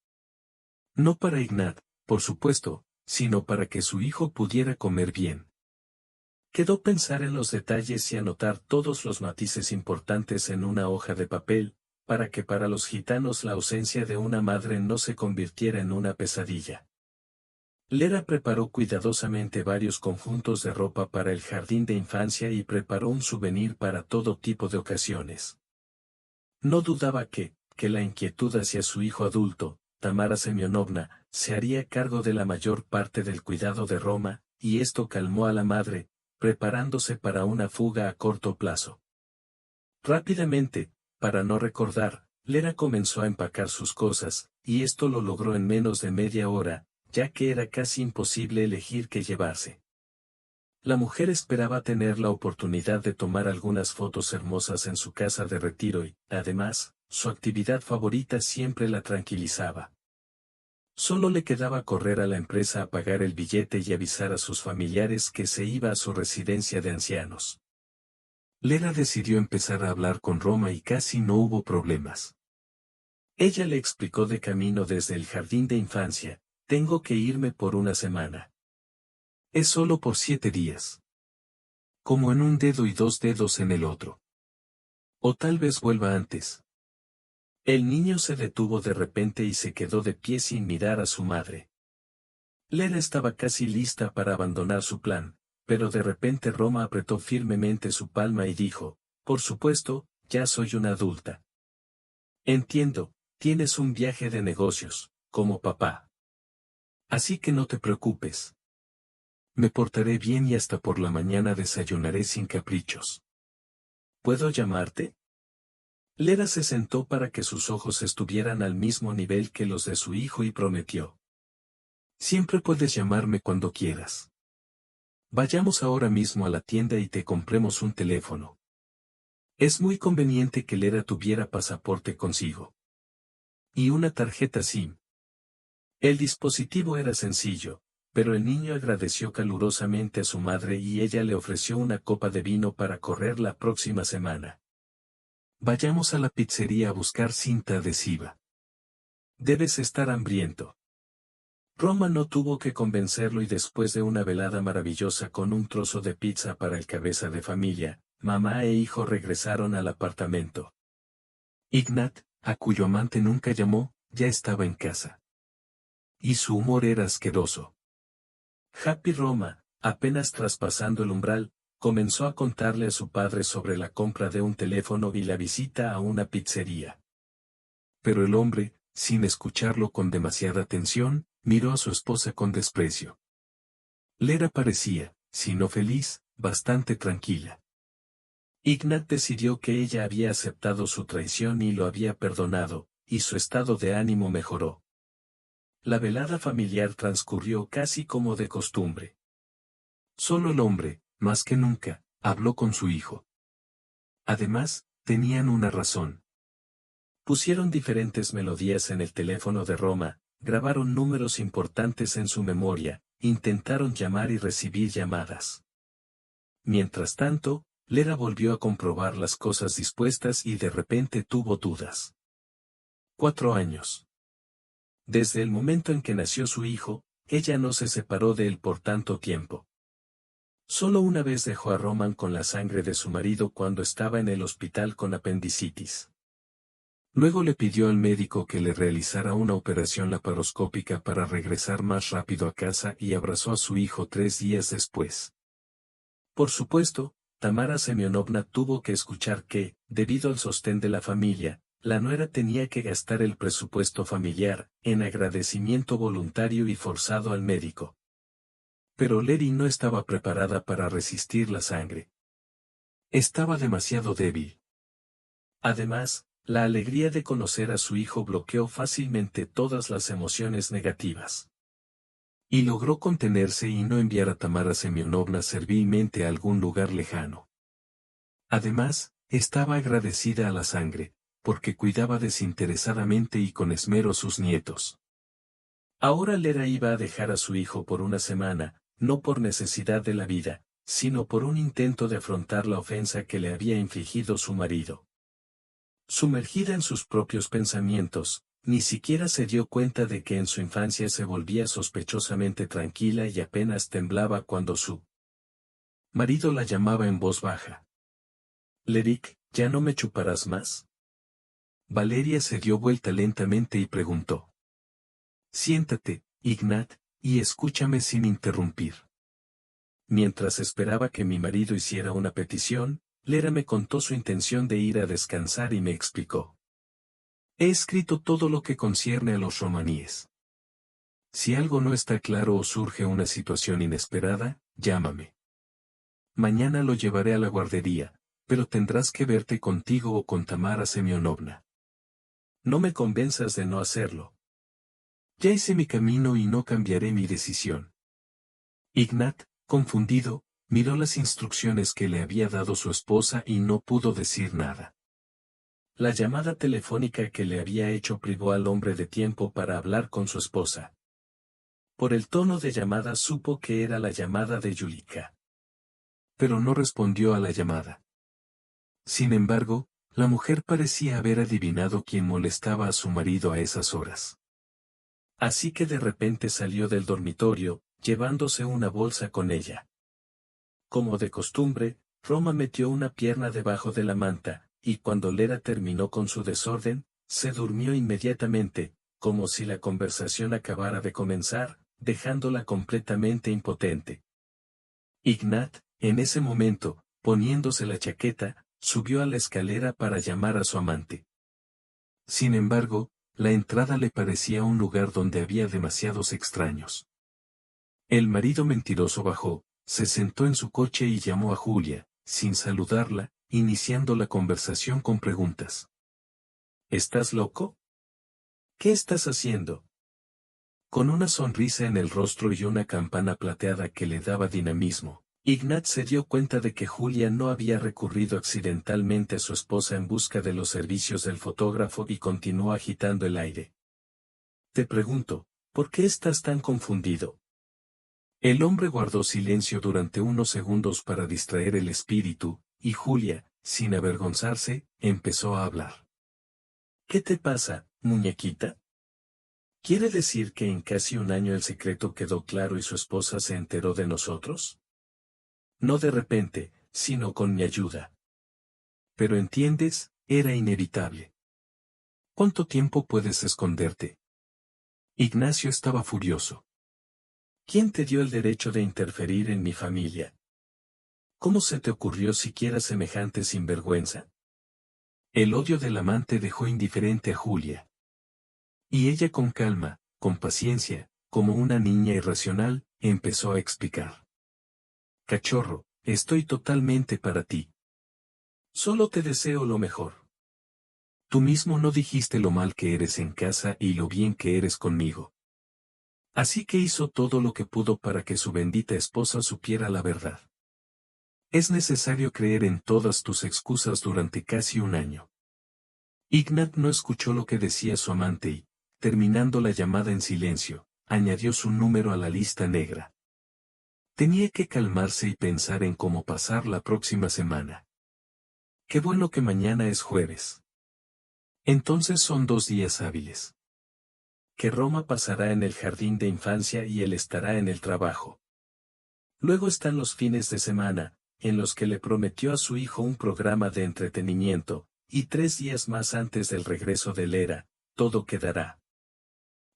No para Ignat, por supuesto, sino para que su hijo pudiera comer bien. Quedó pensar en los detalles y anotar todos los matices importantes en una hoja de papel, para que para los gitanos la ausencia de una madre no se convirtiera en una pesadilla. Lera preparó cuidadosamente varios conjuntos de ropa para el jardín de infancia y preparó un souvenir para todo tipo de ocasiones. No dudaba que la inquietud hacia su hijo adulto, Tamara Semyonovna, se haría cargo de la mayor parte del cuidado de Roma, y esto calmó a la madre, preparándose para una fuga a corto plazo. Rápidamente, para no recordar, Lera comenzó a empacar sus cosas, y esto lo logró en menos de media hora, ya que era casi imposible elegir qué llevarse. La mujer esperaba tener la oportunidad de tomar algunas fotos hermosas en su casa de retiro y, además, su actividad favorita siempre la tranquilizaba. Solo le quedaba correr a la empresa a pagar el billete y avisar a sus familiares que se iba a su residencia de ancianos. Lera decidió empezar a hablar con Roma y casi no hubo problemas. Ella le explicó de camino desde el jardín de infancia: tengo que irme por una semana. Es solo por 7 días. Como en un dedo y 2 dedos en el otro. O tal vez vuelva antes. El niño se detuvo de repente y se quedó de pie sin mirar a su madre. Lera estaba casi lista para abandonar su plan, pero de repente Roma apretó firmemente su palma y dijo: por supuesto, ya soy una adulta. Entiendo, tienes un viaje de negocios, como papá. Así que no te preocupes. Me portaré bien y hasta por la mañana desayunaré sin caprichos. ¿Puedo llamarte? Lera se sentó para que sus ojos estuvieran al mismo nivel que los de su hijo y prometió: siempre puedes llamarme cuando quieras. Vayamos ahora mismo a la tienda y te compremos un teléfono. Es muy conveniente que Lera tuviera pasaporte consigo. Y una tarjeta SIM. El dispositivo era sencillo, pero el niño agradeció calurosamente a su madre y ella le ofreció una copa de vino para correr la próxima semana. Vayamos a la pizzería a buscar cinta adhesiva. Debes estar hambriento. Roma no tuvo que convencerlo y después de una velada maravillosa con un trozo de pizza para el cabeza de familia, mamá e hijo regresaron al apartamento. Ignat, a cuyo amante nunca llamó, ya estaba en casa. Y su humor era asqueroso. Happy Roma, apenas traspasando el umbral, comenzó a contarle a su padre sobre la compra de un teléfono y la visita a una pizzería. Pero el hombre, sin escucharlo con demasiada atención, miró a su esposa con desprecio. Lera parecía, si no feliz, bastante tranquila. Ignat decidió que ella había aceptado su traición y lo había perdonado, y su estado de ánimo mejoró. La velada familiar transcurrió casi como de costumbre. Solo el hombre, más que nunca, habló con su hijo. Además, tenían una razón. Pusieron diferentes melodías en el teléfono de Roma, grabaron números importantes en su memoria, intentaron llamar y recibir llamadas. Mientras tanto, Lera volvió a comprobar las cosas dispuestas y de repente tuvo dudas. 4 años. Desde el momento en que nació su hijo, ella no se separó de él por tanto tiempo. Solo una vez dejó a Roman con la sangre de su marido cuando estaba en el hospital con apendicitis. Luego le pidió al médico que le realizara una operación laparoscópica para regresar más rápido a casa y abrazó a su hijo 3 días después. Por supuesto, Tamara Semyonovna tuvo que escuchar que, debido al sostén de la familia, la nuera tenía que gastar el presupuesto familiar, en agradecimiento voluntario y forzado al médico. Pero Lera no estaba preparada para resistir la sangre. Estaba demasiado débil. Además, la alegría de conocer a su hijo bloqueó fácilmente todas las emociones negativas. Y logró contenerse y no enviar a Tamara Semyonovna servilmente a algún lugar lejano. Además, estaba agradecida a la sangre, porque cuidaba desinteresadamente y con esmero a sus nietos. Ahora Lera iba a dejar a su hijo por una semana, no por necesidad de la vida, sino por un intento de afrontar la ofensa que le había infligido su marido. Sumergida en sus propios pensamientos, ni siquiera se dio cuenta de que en su infancia se volvía sospechosamente tranquila y apenas temblaba cuando su marido la llamaba en voz baja. «Lerik, ¿ya no me chuparás más?» Valeria se dio vuelta lentamente y preguntó. «Siéntate, Ignat, y escúchame sin interrumpir». Mientras esperaba que mi marido hiciera una petición, Lera me contó su intención de ir a descansar y me explicó. «He escrito todo lo que concierne a los romaníes. Si algo no está claro o surge una situación inesperada, llámame. Mañana lo llevaré a la guardería, pero tendrás que verte contigo o con Tamara Semyonovna. No me convenzas de no hacerlo. Ya hice mi camino y no cambiaré mi decisión». Ignat, confundido, miró las instrucciones que le había dado su esposa y no pudo decir nada. La llamada telefónica que le había hecho privó al hombre de tiempo para hablar con su esposa. Por el tono de llamada supo que era la llamada de Yulika. Pero no respondió a la llamada. Sin embargo, la mujer parecía haber adivinado quién molestaba a su marido a esas horas. Así que de repente salió del dormitorio, llevándose una bolsa con ella. Como de costumbre, Roma metió una pierna debajo de la manta, y cuando Lera terminó con su desorden, se durmió inmediatamente, como si la conversación acabara de comenzar, dejándola completamente impotente. Ignat, en ese momento, poniéndose la chaqueta, subió a la escalera para llamar a su amante. Sin embargo, la entrada le parecía un lugar donde había demasiados extraños. El marido mentiroso bajó, se sentó en su coche y llamó a Julia, sin saludarla, iniciando la conversación con preguntas. ¿Estás loco? ¿Qué estás haciendo? Con una sonrisa en el rostro y una campana plateada que le daba dinamismo, Ignat se dio cuenta de que Julia no había recurrido accidentalmente a su esposa en busca de los servicios del fotógrafo y continuó agitando el aire. Te pregunto, ¿por qué estás tan confundido? El hombre guardó silencio durante unos segundos para distraer el espíritu, y Julia, sin avergonzarse, empezó a hablar. ¿Qué te pasa, muñequita? ¿Quiere decir que en casi un año el secreto quedó claro y su esposa se enteró de nosotros? No de repente, sino con mi ayuda. Pero entiendes, era inevitable. ¿Cuánto tiempo puedes esconderte? Ignacio estaba furioso. ¿Quién te dio el derecho de interferir en mi familia? ¿Cómo se te ocurrió siquiera semejante sinvergüenza? El odio del amante dejó indiferente a Julia. Y ella con calma, con paciencia, como una niña irracional, empezó a explicar. Cachorro, estoy totalmente para ti. Solo te deseo lo mejor. Tú mismo no dijiste lo mal que eres en casa y lo bien que eres conmigo. Así que hizo todo lo que pudo para que su bendita esposa supiera la verdad. Es necesario creer en todas tus excusas durante casi un año. Ignat no escuchó lo que decía su amante y, terminando la llamada en silencio, añadió su número a la lista negra. Tenía que calmarse y pensar en cómo pasar la próxima semana. Qué bueno que mañana es jueves. Entonces son 2 días hábiles. Que Roma pasará en el jardín de infancia y él estará en el trabajo. Luego están los fines de semana, en los que le prometió a su hijo un programa de entretenimiento, y 3 días más antes del regreso de Lera, todo quedará.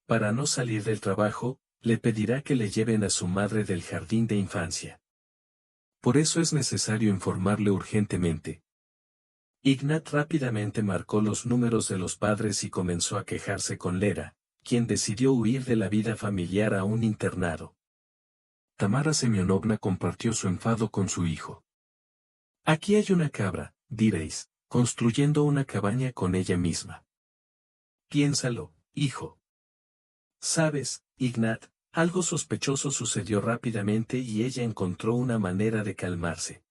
Para no salir del trabajo, le pedirá que le lleven a su madre del jardín de infancia. Por eso es necesario informarle urgentemente. Ignat rápidamente marcó los números de los padres y comenzó a quejarse con Lera, quien decidió huir de la vida familiar a un internado. Tamara Semyonovna compartió su enfado con su hijo. Aquí hay una cabra, diréis, construyendo una cabaña con ella misma. Piénsalo, hijo. Sabes, Ignat, algo sospechoso sucedió rápidamente y ella encontró una manera de calmarse.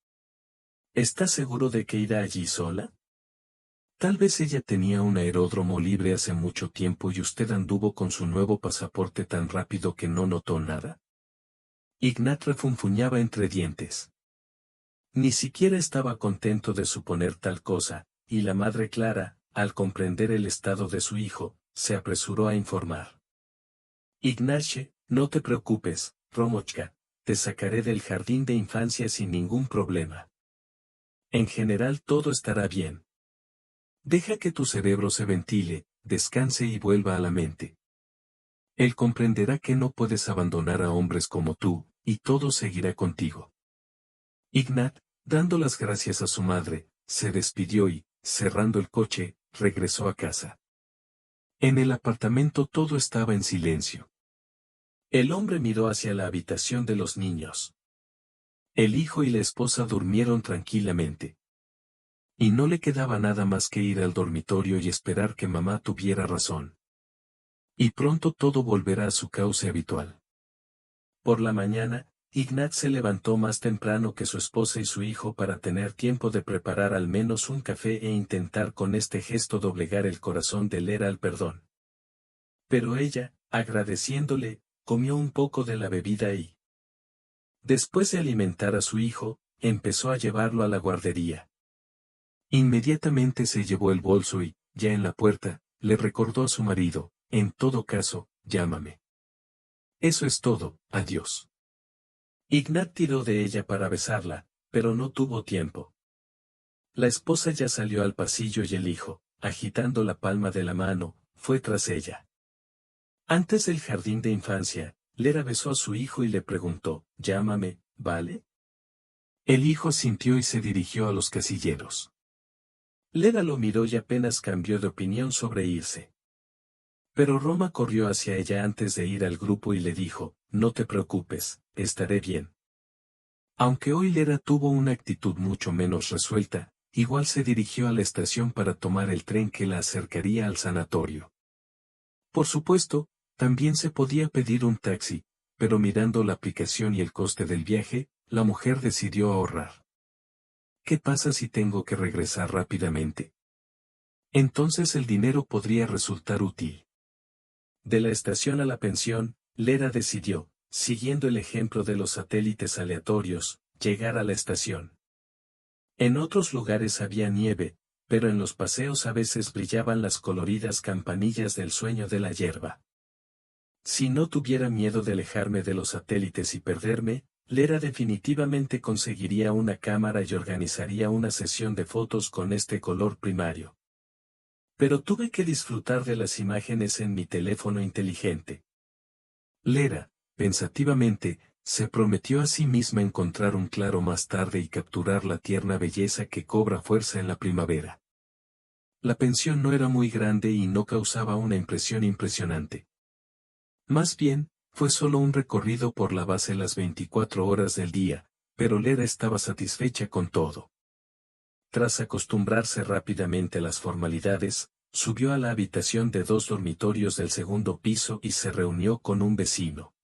¿Estás seguro de que irá allí sola? Tal vez ella tenía un aeródromo libre hace mucho tiempo y usted anduvo con su nuevo pasaporte tan rápido que no notó nada. Ignat refunfuñaba entre dientes. Ni siquiera estaba contento de suponer tal cosa, y la madre Clara, al comprender el estado de su hijo, se apresuró a informar. Ignache, no te preocupes, Romochka, te sacaré del jardín de infancia sin ningún problema. En general todo estará bien. Deja que tu cerebro se ventile, descanse y vuelva a la mente. Él comprenderá que no puedes abandonar a hombres como tú, y todo seguirá contigo. Ignat, dando las gracias a su madre, se despidió y, cerrando el coche, regresó a casa. En el apartamento todo estaba en silencio. El hombre miró hacia la habitación de los niños. El hijo y la esposa durmieron tranquilamente. Y no le quedaba nada más que ir al dormitorio y esperar que mamá tuviera razón. Y pronto todo volverá a su cauce habitual. Por la mañana, Ignat se levantó más temprano que su esposa y su hijo para tener tiempo de preparar al menos un café e intentar con este gesto doblegar el corazón de Lera al perdón. Pero ella, agradeciéndole, comió un poco de la bebida y, después de alimentar a su hijo, empezó a llevarlo a la guardería. Inmediatamente se llevó el bolso y, ya en la puerta, le recordó a su marido, en todo caso, llámame. Eso es todo, adiós. Ignat tiró de ella para besarla, pero no tuvo tiempo. La esposa ya salió al pasillo y el hijo, agitando la palma de la mano, fue tras ella. Antes del jardín de infancia, Lera besó a su hijo y le preguntó, llámame, ¿vale? El hijo sintió y se dirigió a los casilleros. Lera lo miró y apenas cambió de opinión sobre irse. Pero Roma corrió hacia ella antes de ir al grupo y le dijo, no te preocupes, estaré bien. Aunque hoy Lera tuvo una actitud mucho menos resuelta, igual se dirigió a la estación para tomar el tren que la acercaría al sanatorio. Por supuesto, también se podía pedir un taxi, pero mirando la aplicación y el coste del viaje, la mujer decidió ahorrar. ¿Qué pasa si tengo que regresar rápidamente? Entonces el dinero podría resultar útil. De la estación a la pensión, Lera decidió, siguiendo el ejemplo de los satélites aleatorios, llegar a la estación. En otros lugares había nieve, pero en los paseos a veces brillaban las coloridas campanillas del sueño de la hierba. Si no tuviera miedo de alejarme de los satélites y perderme, Lera definitivamente conseguiría una cámara y organizaría una sesión de fotos con este color primario. Pero tuve que disfrutar de las imágenes en mi teléfono inteligente. Lera, pensativamente, se prometió a sí misma encontrar un claro más tarde y capturar la tierna belleza que cobra fuerza en la primavera. La pensión no era muy grande y no causaba una impresión impresionante. Más bien, fue solo un recorrido por la base las 24 horas del día, pero Lera estaba satisfecha con todo. Tras acostumbrarse rápidamente a las formalidades, subió a la habitación de 2 dormitorios del segundo piso y se reunió con un vecino.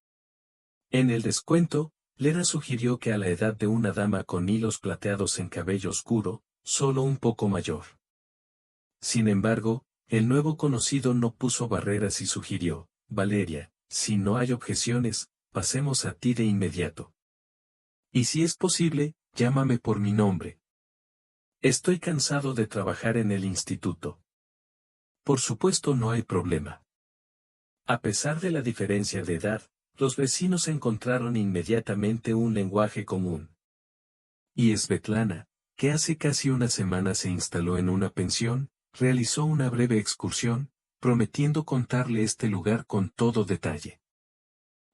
En el descuento, Lera sugirió que a la edad de una dama con hilos plateados en cabello oscuro, solo un poco mayor. Sin embargo, el nuevo conocido no puso barreras y sugirió, Valeria, si no hay objeciones, pasemos a ti de inmediato. Y si es posible, llámame por mi nombre. Estoy cansado de trabajar en el instituto. Por supuesto no hay problema. A pesar de la diferencia de edad, los vecinos encontraron inmediatamente un lenguaje común. Y Svetlana, que hace casi una semana se instaló en una pensión, realizó una breve excursión, prometiendo contarle este lugar con todo detalle.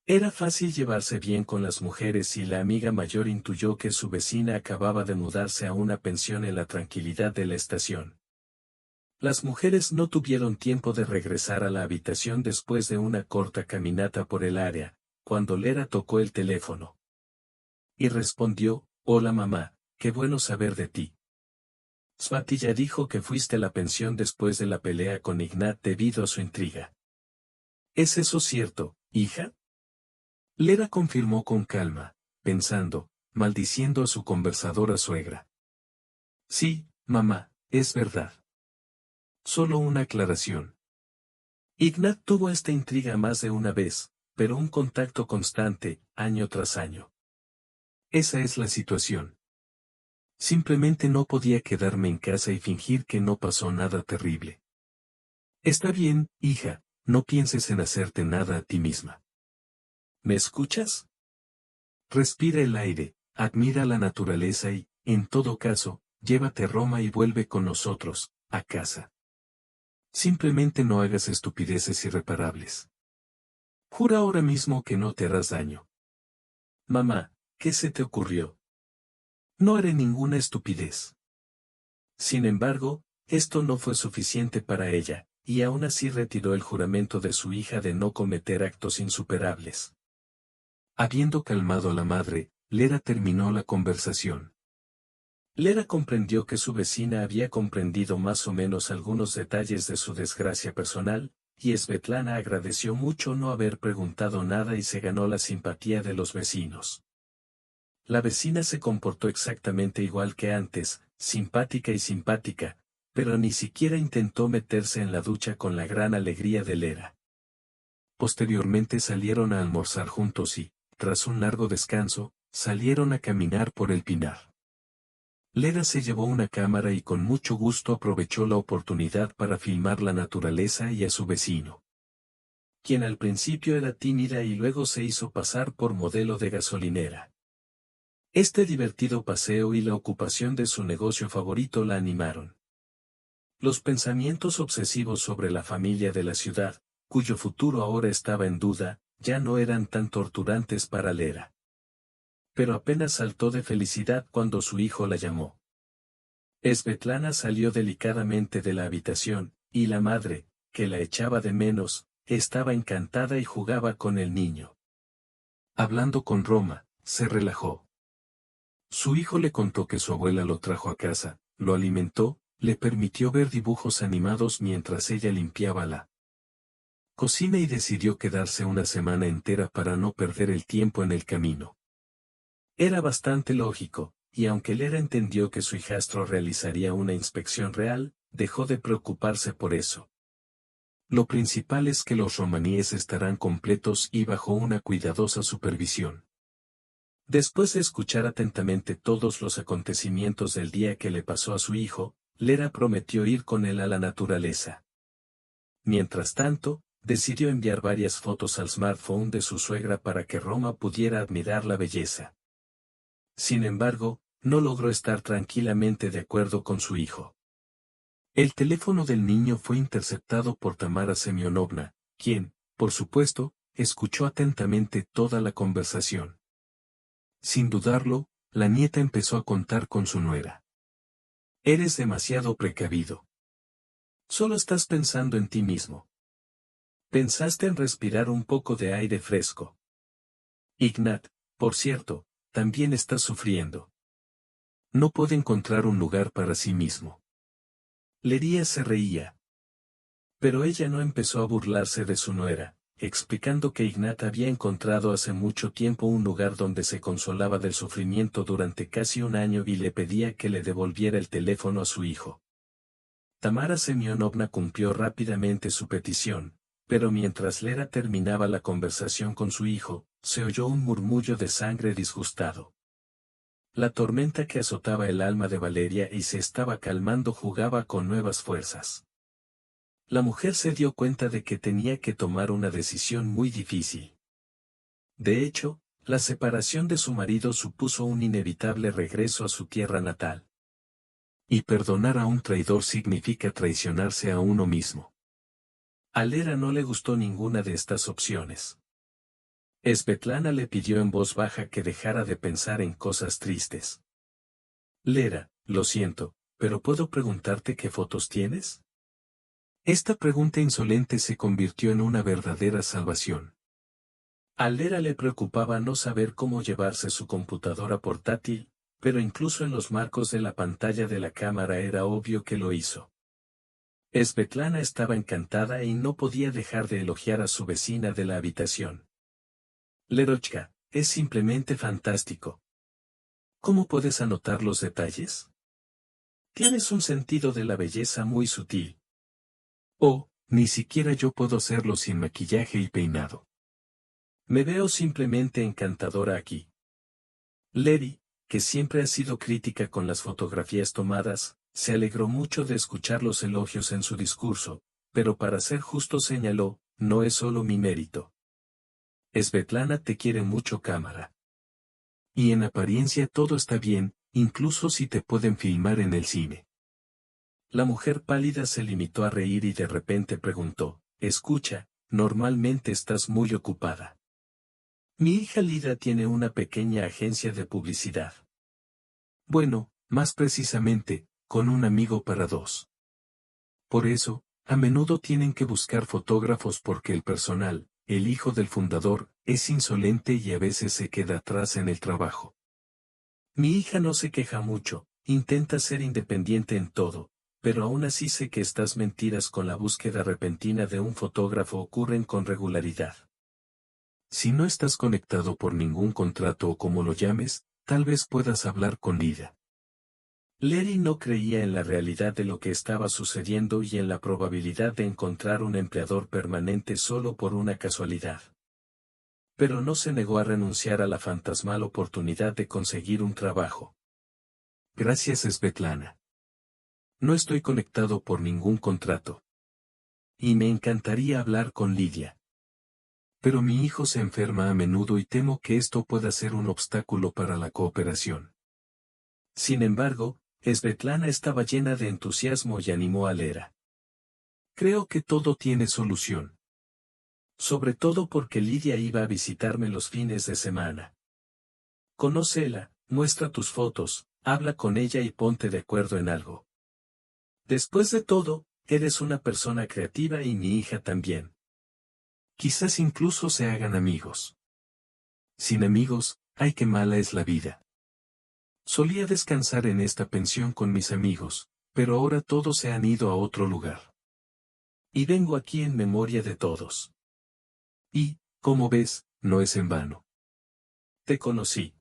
Era fácil llevarse bien con las mujeres y la amiga mayor intuyó que su vecina acababa de mudarse a una pensión en la tranquilidad de la estación. Las mujeres no tuvieron tiempo de regresar a la habitación después de una corta caminata por el área, cuando Lera tocó el teléfono. Y respondió, hola mamá, qué bueno saber de ti. Svati ya dijo que fuiste a la pensión después de la pelea con Ignat debido a su intriga. ¿Es eso cierto, hija? Lera confirmó con calma, pensando, maldiciendo a su conversadora suegra. Sí, mamá, es verdad. Solo una aclaración. Ignat tuvo esta intriga más de una vez, pero un contacto constante, año tras año. Esa es la situación. Simplemente no podía quedarme en casa y fingir que no pasó nada terrible. Está bien, hija, no pienses en hacerte nada a ti misma. ¿Me escuchas? Respira el aire, admira la naturaleza y, en todo caso, llévate a Roma y vuelve con nosotros, a casa. Simplemente no hagas estupideces irreparables. Jura ahora mismo que no te harás daño. Mamá, ¿qué se te ocurrió? No haré ninguna estupidez. Sin embargo, esto no fue suficiente para ella, y aún así retiró el juramento de su hija de no cometer actos insuperables. Habiendo calmado a la madre, Lera terminó la conversación. Lera comprendió que su vecina había comprendido más o menos algunos detalles de su desgracia personal, y Svetlana agradeció mucho no haber preguntado nada y se ganó la simpatía de los vecinos. La vecina se comportó exactamente igual que antes, simpática, pero ni siquiera intentó meterse en la ducha con la gran alegría de Lera. Posteriormente salieron a almorzar juntos y, tras un largo descanso, salieron a caminar por el pinar. Lera se llevó una cámara y con mucho gusto aprovechó la oportunidad para filmar la naturaleza y a su vecino, quien al principio era tímida y luego se hizo pasar por modelo de gasolinera. Este divertido paseo y la ocupación de su negocio favorito la animaron. Los pensamientos obsesivos sobre la familia de la ciudad, cuyo futuro ahora estaba en duda, ya no eran tan torturantes para Lera. Pero apenas saltó de felicidad cuando su hijo la llamó. Svetlana salió delicadamente de la habitación, y la madre, que la echaba de menos, estaba encantada y jugaba con el niño. Hablando con Roma, se relajó. Su hijo le contó que su abuela lo trajo a casa, lo alimentó, le permitió ver dibujos animados mientras ella limpiaba la cocina y decidió quedarse una semana entera para no perder el tiempo en el camino. Era bastante lógico, y aunque Lera entendió que su hijastro realizaría una inspección real, dejó de preocuparse por eso. Lo principal es que los romaníes estarán completos y bajo una cuidadosa supervisión. Después de escuchar atentamente todos los acontecimientos del día que le pasó a su hijo, Lera prometió ir con él a la naturaleza. Mientras tanto, decidió enviar varias fotos al smartphone de su suegra para que Roma pudiera admirar la belleza. Sin embargo, no logró estar tranquilamente de acuerdo con su hijo. El teléfono del niño fue interceptado por Tamara Semyonovna, quien, por supuesto, escuchó atentamente toda la conversación. Sin dudarlo, la nieta empezó a contar con su nuera. Eres demasiado precavido. Solo estás pensando en ti mismo. Pensaste en respirar un poco de aire fresco. Ignat, por cierto, también está sufriendo. No puede encontrar un lugar para sí mismo. Lería se reía. Pero ella no empezó a burlarse de su nuera, explicando que Ignat había encontrado hace mucho tiempo un lugar donde se consolaba del sufrimiento durante casi un año y le pedía que le devolviera el teléfono a su hijo. Tamara Semyonovna cumplió rápidamente su petición, pero mientras Lera terminaba la conversación con su hijo, se oyó un murmullo de sangre disgustado. La tormenta que azotaba el alma de Valeria y se estaba calmando jugaba con nuevas fuerzas. La mujer se dio cuenta de que tenía que tomar una decisión muy difícil. De hecho, la separación de su marido supuso un inevitable regreso a su tierra natal. Y perdonar a un traidor significa traicionarse a uno mismo. A Lera no le gustó ninguna de estas opciones. Svetlana le pidió en voz baja que dejara de pensar en cosas tristes. Lera, lo siento, pero ¿puedo preguntarte qué fotos tienes? Esta pregunta insolente se convirtió en una verdadera salvación. A Lera le preocupaba no saber cómo llevarse su computadora portátil, pero incluso en los marcos de la pantalla de la cámara era obvio que lo hizo. Svetlana estaba encantada y no podía dejar de elogiar a su vecina de la habitación. Lerochka, es simplemente fantástico. ¿Cómo puedes anotar los detalles? Tienes un sentido de la belleza muy sutil. Oh, ni siquiera yo puedo hacerlo sin maquillaje y peinado. Me veo simplemente encantadora aquí. Lady, que siempre ha sido crítica con las fotografías tomadas, se alegró mucho de escuchar los elogios en su discurso, pero para ser justo señaló, no es solo mi mérito. Svetlana te quiere mucho cámara. Y en apariencia todo está bien, incluso si te pueden filmar en el cine. La mujer pálida se limitó a reír y de repente preguntó, escucha, normalmente estás muy ocupada. Mi hija Lida tiene una pequeña agencia de publicidad. Bueno, más precisamente, con un amigo para dos. Por eso, a menudo tienen que buscar fotógrafos porque el personal, el hijo del fundador, es insolente y a veces se queda atrás en el trabajo. Mi hija no se queja mucho, intenta ser independiente en todo, pero aún así sé que estas mentiras con la búsqueda repentina de un fotógrafo ocurren con regularidad. Si no estás conectado por ningún contrato o como lo llames, tal vez puedas hablar con Lida. Larry no creía en la realidad de lo que estaba sucediendo y en la probabilidad de encontrar un empleador permanente solo por una casualidad. Pero no se negó a renunciar a la fantasmal oportunidad de conseguir un trabajo. Gracias, Svetlana. No estoy conectado por ningún contrato. Y me encantaría hablar con Lidia. Pero mi hijo se enferma a menudo y temo que esto pueda ser un obstáculo para la cooperación. Sin embargo, Svetlana estaba llena de entusiasmo y animó a Lera. Creo que todo tiene solución. Sobre todo porque Lidia iba a visitarme los fines de semana. Conócela, muestra tus fotos, habla con ella y ponte de acuerdo en algo. Después de todo, eres una persona creativa y mi hija también. Quizás incluso se hagan amigos. Sin amigos, ay qué mala es la vida. Solía descansar en esta pensión con mis amigos, pero ahora todos se han ido a otro lugar. Y vengo aquí en memoria de todos. Y, como ves, no es en vano. Te conocí.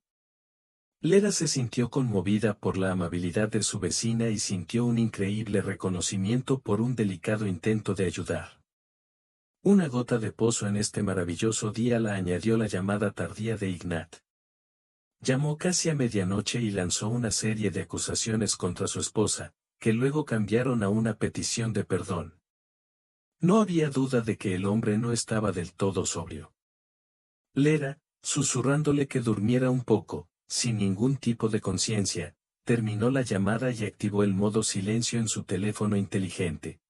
Lera se sintió conmovida por la amabilidad de su vecina y sintió un increíble reconocimiento por un delicado intento de ayudar. Una gota de pozo en este maravilloso día la añadió la llamada tardía de Ignat. Llamó casi a medianoche y lanzó una serie de acusaciones contra su esposa, que luego cambiaron a una petición de perdón. No había duda de que el hombre no estaba del todo sobrio. Lera, susurrándole que durmiera un poco, sin ningún tipo de conciencia, terminó la llamada y activó el modo silencio en su teléfono inteligente.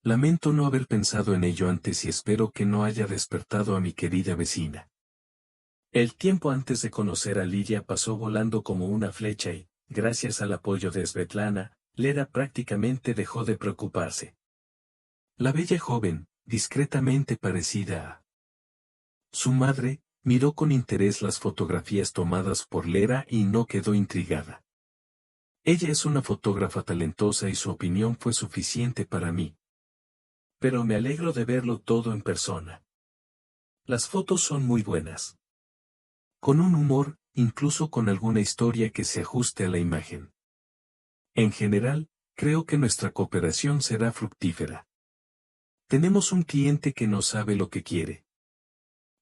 Lamento no haber pensado en ello antes y espero que no haya despertado a mi querida vecina. El tiempo antes de conocer a Lidia pasó volando como una flecha y, gracias al apoyo de Svetlana, Lera prácticamente dejó de preocuparse. La bella joven, discretamente parecida a su madre, miró con interés las fotografías tomadas por Lera y no quedó intrigada. Ella es una fotógrafa talentosa y su opinión fue suficiente para mí. Pero me alegro de verlo todo en persona. Las fotos son muy buenas. Con un humor, incluso con alguna historia que se ajuste a la imagen. En general, creo que nuestra cooperación será fructífera. Tenemos un cliente que no sabe lo que quiere.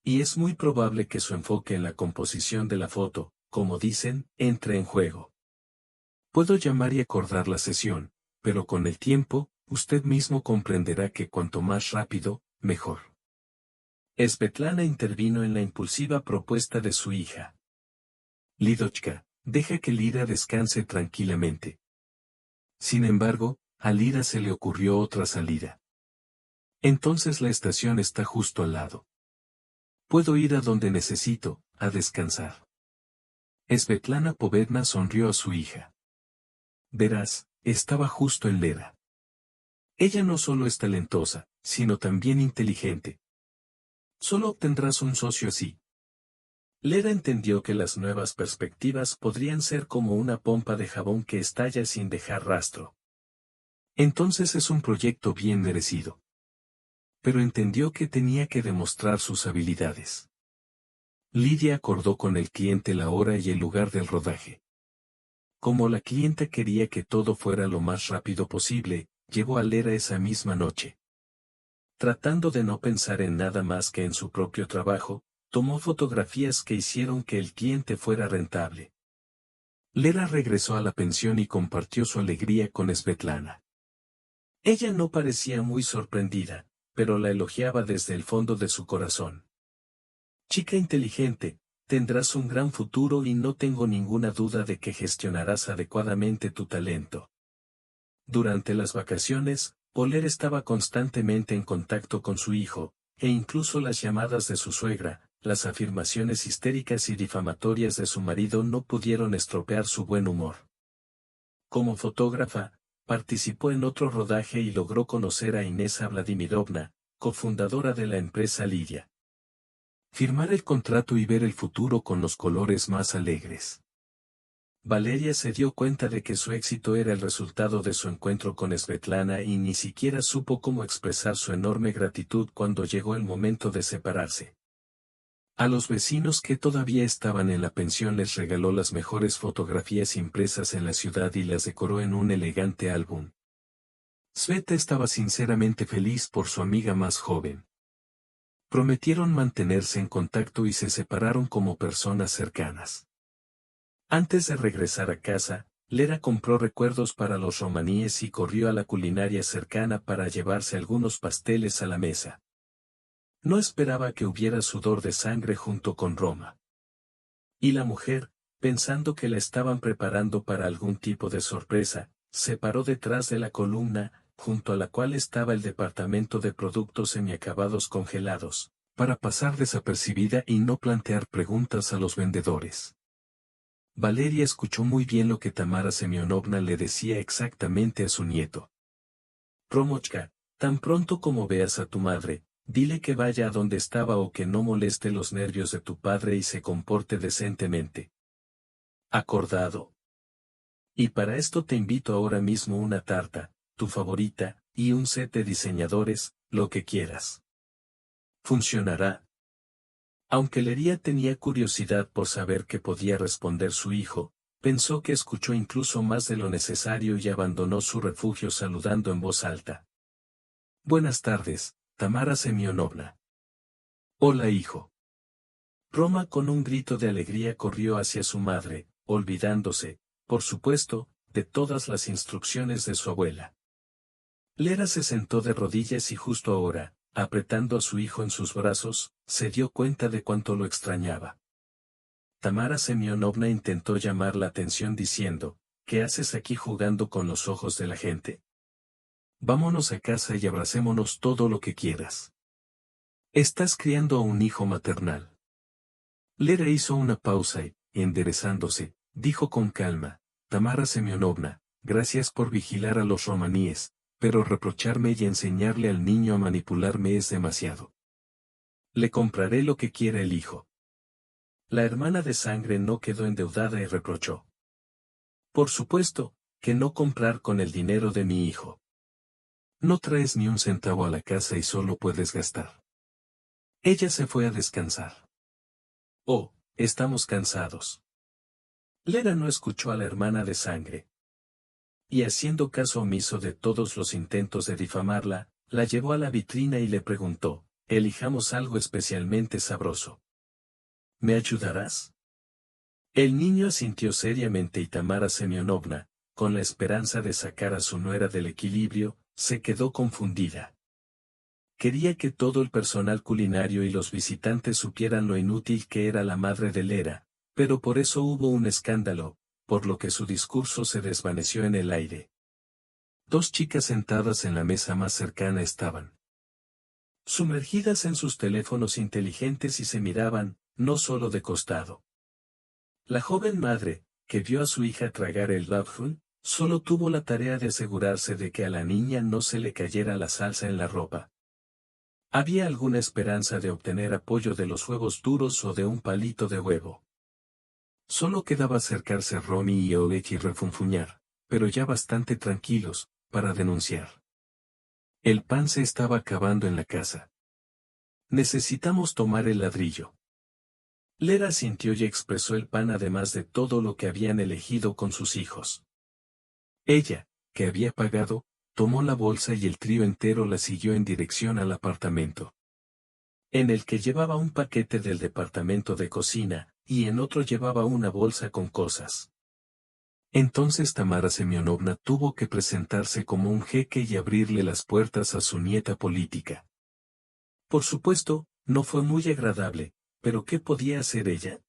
Y es muy probable que su enfoque en la composición de la foto, como dicen, entre en juego. Puedo llamar y acordar la sesión, pero con el tiempo, usted mismo comprenderá que cuanto más rápido, mejor. Svetlana intervino en la impulsiva propuesta de su hija. Lidochka, deja que Lira descanse tranquilamente. Sin embargo, a Lira se le ocurrió otra salida. Entonces la estación está justo al lado. Puedo ir a donde necesito, a descansar. Svetlana Povedna sonrió a su hija. Verás, estaba justo en Lera. Ella no solo es talentosa, sino también inteligente. Solo obtendrás un socio así. Lera entendió que las nuevas perspectivas podrían ser como una pompa de jabón que estalla sin dejar rastro. Entonces es un proyecto bien merecido. Pero entendió que tenía que demostrar sus habilidades. Lidia acordó con el cliente la hora y el lugar del rodaje. Como la clienta quería que todo fuera lo más rápido posible, llevó a Lera esa misma noche. Tratando de no pensar en nada más que en su propio trabajo, tomó fotografías que hicieron que el cliente fuera rentable. Lera regresó a la pensión y compartió su alegría con Svetlana. Ella no parecía muy sorprendida, pero la elogiaba desde el fondo de su corazón. Chica inteligente, tendrás un gran futuro y no tengo ninguna duda de que gestionarás adecuadamente tu talento. Durante las vacaciones, Oler estaba constantemente en contacto con su hijo, e incluso las llamadas de su suegra, las afirmaciones histéricas y difamatorias de su marido no pudieron estropear su buen humor. Como fotógrafa, participó en otro rodaje y logró conocer a Inesa Vladimirovna, cofundadora de la empresa Lidia. Firmar el contrato y ver el futuro con los colores más alegres. Valeria se dio cuenta de que su éxito era el resultado de su encuentro con Svetlana y ni siquiera supo cómo expresar su enorme gratitud cuando llegó el momento de separarse. A los vecinos que todavía estaban en la pensión les regaló las mejores fotografías impresas en la ciudad y las decoró en un elegante álbum. Sveta estaba sinceramente feliz por su amiga más joven. Prometieron mantenerse en contacto y se separaron como personas cercanas. Antes de regresar a casa, Lera compró recuerdos para los romaníes y corrió a la culinaria cercana para llevarse algunos pasteles a la mesa. No esperaba que hubiera sudor de sangre junto con Roma. Y la mujer, pensando que la estaban preparando para algún tipo de sorpresa, se paró detrás de la columna, junto a la cual estaba el departamento de productos semiacabados congelados, para pasar desapercibida y no plantear preguntas a los vendedores. Valeria escuchó muy bien lo que Tamara Semyonovna le decía exactamente a su nieto. Promochka, tan pronto como veas a tu madre, dile que vaya a donde estaba o que no moleste los nervios de tu padre y se comporte decentemente. Acordado. Y para esto te invito ahora mismo una tarta, tu favorita, y un set de diseñadores, lo que quieras. Funcionará. Aunque Lería tenía curiosidad por saber qué podía responder su hijo, pensó que escuchó incluso más de lo necesario y abandonó su refugio saludando en voz alta. Buenas tardes, Tamara Semyonovna. Hola hijo. Roma con un grito de alegría corrió hacia su madre, olvidándose, por supuesto, de todas las instrucciones de su abuela. Lera se sentó de rodillas y justo ahora, apretando a su hijo en sus brazos, se dio cuenta de cuánto lo extrañaba. Tamara Semyonovna intentó llamar la atención diciendo, ¿qué haces aquí jugando con los ojos de la gente? Vámonos a casa y abracémonos todo lo que quieras. Estás criando a un hijo maternal. Lera hizo una pausa y, enderezándose, dijo con calma, Tamara Semyonovna, gracias por vigilar a los romaníes, pero reprocharme y enseñarle al niño a manipularme es demasiado. Le compraré lo que quiera el hijo. La hermana de sangre no quedó endeudada y reprochó. Por supuesto, que no comprar con el dinero de mi hijo. No traes ni un centavo a la casa y solo puedes gastar. Ella se fue a descansar. Oh, estamos cansados. Lera no escuchó a la hermana de sangre. Y haciendo caso omiso de todos los intentos de difamarla, la llevó a la vitrina y le preguntó, elijamos algo especialmente sabroso. ¿Me ayudarás? El niño asintió seriamente y Tamara Semyonovna, con la esperanza de sacar a su nuera del equilibrio, se quedó confundida. Quería que todo el personal culinario y los visitantes supieran lo inútil que era la madre de Lera, pero por eso hubo un escándalo, por lo que su discurso se desvaneció en el aire. Dos chicas sentadas en la mesa más cercana estaban sumergidas en sus teléfonos inteligentes y se miraban, no solo de costado. La joven madre, que vio a su hija tragar el labjun, solo tuvo la tarea de asegurarse de que a la niña no se le cayera la salsa en la ropa. Había alguna esperanza de obtener apoyo de los huevos duros o de un palito de huevo. Solo quedaba acercarse Romy y Oleg y refunfuñar, pero ya bastante tranquilos, para denunciar. El pan se estaba acabando en la casa. Necesitamos tomar el ladrillo. Lera sintió y expresó el pan además de todo lo que habían elegido con sus hijos. Ella, que había pagado, tomó la bolsa y el trío entero la siguió en dirección al apartamento, en el que llevaba un paquete del departamento de cocina, y en otro llevaba una bolsa con cosas. Entonces Tamara Semyonovna tuvo que presentarse como un jeque y abrirle las puertas a su nieta política. Por supuesto, no fue muy agradable, pero ¿qué podía hacer ella?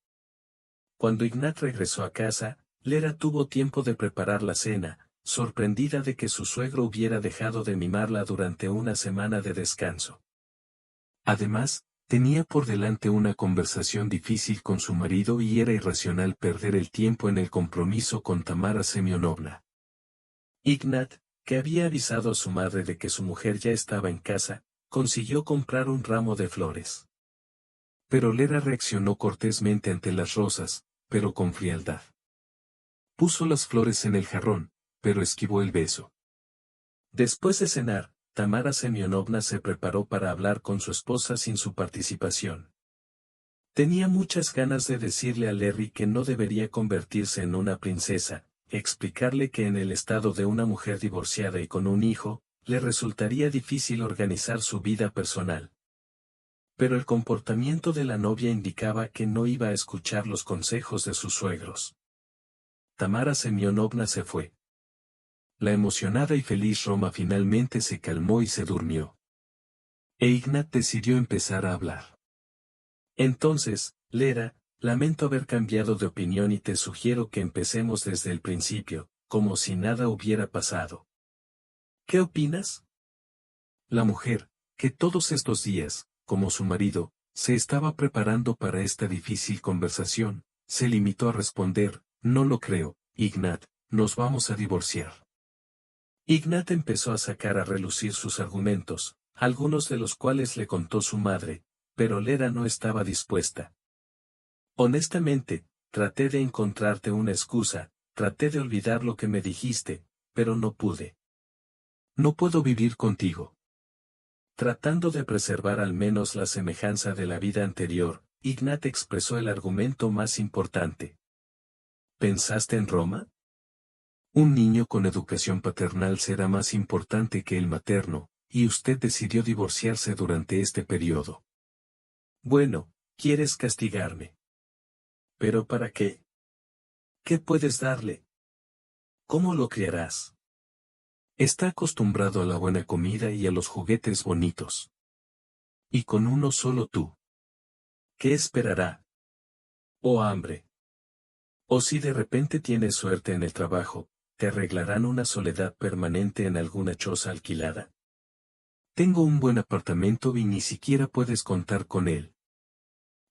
Cuando Ignat regresó a casa, Lera tuvo tiempo de preparar la cena, sorprendida de que su suegro hubiera dejado de mimarla durante una semana de descanso. Además, tenía por delante una conversación difícil con su marido y era irracional perder el tiempo en el compromiso con Tamara Semyonovna. Ignat, que había avisado a su madre de que su mujer ya estaba en casa, consiguió comprar un ramo de flores. Pero Lera reaccionó cortésmente ante las rosas, pero con frialdad. Puso las flores en el jarrón, pero esquivó el beso. Después de cenar, Tamara Semyonovna se preparó para hablar con su esposa sin su participación. Tenía muchas ganas de decirle a Larry que no debería convertirse en una princesa, explicarle que en el estado de una mujer divorciada y con un hijo, le resultaría difícil organizar su vida personal. Pero el comportamiento de la novia indicaba que no iba a escuchar los consejos de sus suegros. Tamara Semyonovna se fue. La emocionada y feliz Roma finalmente se calmó y se durmió. E Ignat decidió empezar a hablar. Entonces, Lera, lamento haber cambiado de opinión y te sugiero que empecemos desde el principio, como si nada hubiera pasado. ¿Qué opinas? La mujer, que todos estos días, como su marido, se estaba preparando para esta difícil conversación, se limitó a responder, no lo creo, Ignat, nos vamos a divorciar. Ignat empezó a sacar a relucir sus argumentos, algunos de los cuales le contó su madre, pero Lera no estaba dispuesta. Honestamente, traté de encontrarte una excusa, traté de olvidar lo que me dijiste, pero no pude. No puedo vivir contigo. Tratando de preservar al menos la semejanza de la vida anterior, Ignat expresó el argumento más importante. ¿Pensaste en Roma? Un niño con educación paternal será más importante que el materno, y usted decidió divorciarse durante este periodo. Bueno, quieres castigarme. ¿Pero para qué? ¿Qué puedes darle? ¿Cómo lo criarás? Está acostumbrado a la buena comida y a los juguetes bonitos. Y con uno solo tú. ¿Qué esperará? ¿O hambre? O si de repente tienes suerte en el trabajo, ¿te arreglarán una soledad permanente en alguna choza alquilada? Tengo un buen apartamento y ni siquiera puedes contar con él.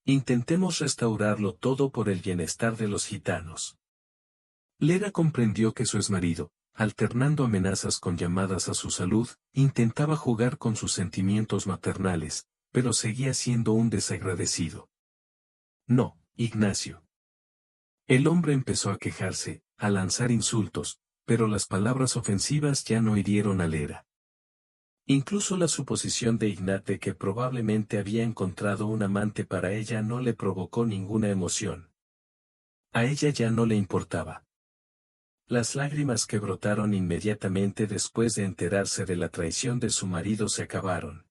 Intentemos restaurarlo todo por el bienestar de los gitanos. Lera comprendió que su exmarido, alternando amenazas con llamadas a su salud, intentaba jugar con sus sentimientos maternales, pero seguía siendo un desagradecido. No, Ignacio. El hombre empezó a quejarse, a lanzar insultos, pero las palabras ofensivas ya no hirieron a Lera. Incluso la suposición de Ignat de que probablemente había encontrado un amante para ella no le provocó ninguna emoción. A ella ya no le importaba. Las lágrimas que brotaron inmediatamente después de enterarse de la traición de su marido se acabaron.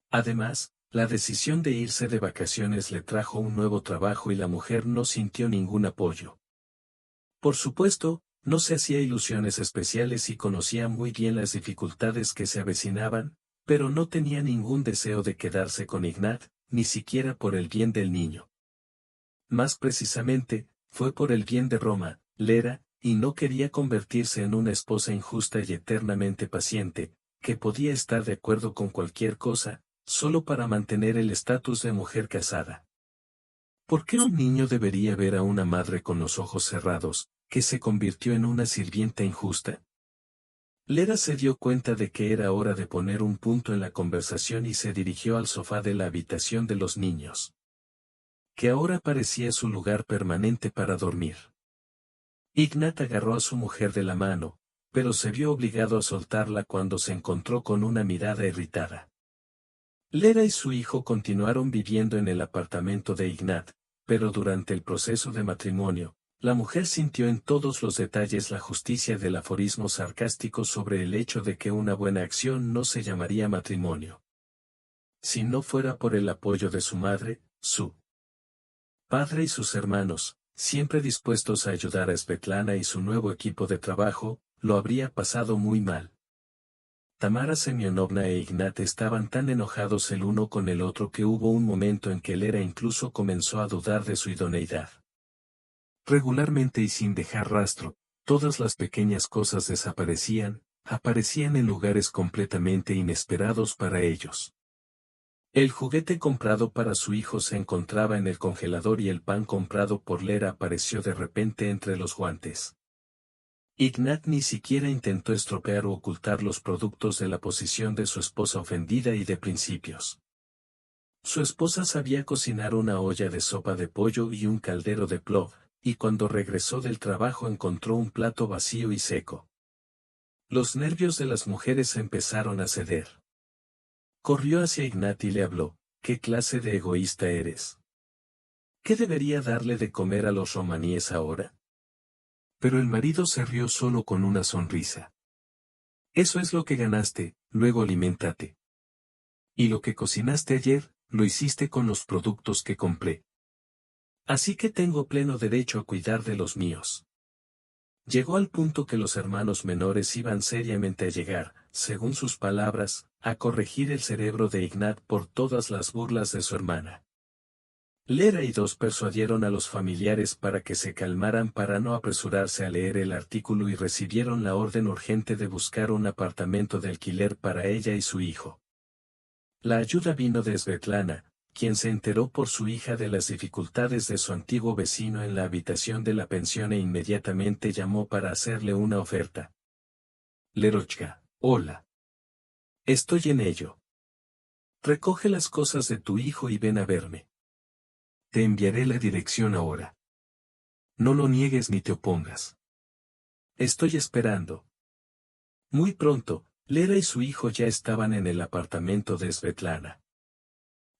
Además, la decisión de irse de vacaciones le trajo un nuevo trabajo y la mujer no sintió ningún apoyo. Por supuesto, no se hacía ilusiones especiales y conocía muy bien las dificultades que se avecinaban, pero no tenía ningún deseo de quedarse con Ignat, ni siquiera por el bien del niño. Más precisamente, fue por el bien de Roma, Lera, y no quería convertirse en una esposa injusta y eternamente paciente, que podía estar de acuerdo con cualquier cosa, solo para mantener el estatus de mujer casada. ¿Por qué un niño debería ver a una madre con los ojos cerrados, que se convirtió en una sirvienta injusta? Lera se dio cuenta de que era hora de poner un punto en la conversación y se dirigió al sofá de la habitación de los niños, que ahora parecía su lugar permanente para dormir. Ignat agarró a su mujer de la mano, pero se vio obligado a soltarla cuando se encontró con una mirada irritada. Lera y su hijo continuaron viviendo en el apartamento de Ignat, pero durante el proceso de matrimonio, La mujer sintió en todos los detalles la justicia del aforismo sarcástico sobre el hecho de que una buena acción no se llamaría matrimonio. Si no fuera por el apoyo de su madre, su padre y sus hermanos, siempre dispuestos a ayudar a Svetlana y su nuevo equipo de trabajo, lo habría pasado muy mal. Tamara Semyonovna e Ignat estaban tan enojados el uno con el otro que hubo un momento en que Lera incluso comenzó a dudar de su idoneidad. Regularmente y sin dejar rastro, todas las pequeñas cosas desaparecían, aparecían en lugares completamente inesperados para ellos. El juguete comprado para su hijo se encontraba en el congelador y el pan comprado por Lera apareció de repente entre los guantes. Ignat ni siquiera intentó estropear o ocultar los productos de la posición de su esposa ofendida y de principios. Su esposa sabía cocinar una olla de sopa de pollo y un caldero de plov, y cuando regresó del trabajo encontró un plato vacío y seco. Los nervios de las mujeres empezaron a ceder. Corrió hacia Ignat y le habló: ¿qué clase de egoísta eres? ¿Qué debería darle de comer a los romaníes ahora? Pero el marido se rió solo con una sonrisa. Eso es lo que ganaste, luego aliméntate. Y lo que cocinaste ayer, lo hiciste con los productos que compré. Así que tengo pleno derecho a cuidar de los míos. Llegó al punto que los hermanos menores iban seriamente a llegar, según sus palabras, a corregir el cerebro de Ignat por todas las burlas de su hermana. Lera y dos persuadieron a los familiares para que se calmaran para no apresurarse a leer el artículo y recibieron la orden urgente de buscar un apartamento de alquiler para ella y su hijo. La ayuda vino de Svetlana, quien se enteró por su hija de las dificultades de su antiguo vecino en la habitación de la pensión e inmediatamente llamó para hacerle una oferta. Lerochka, hola. Estoy en ello. Recoge las cosas de tu hijo y ven a verme. Te enviaré la dirección ahora. No lo niegues ni te opongas. Estoy esperando. Muy pronto, Lera y su hijo ya estaban en el apartamento de Svetlana.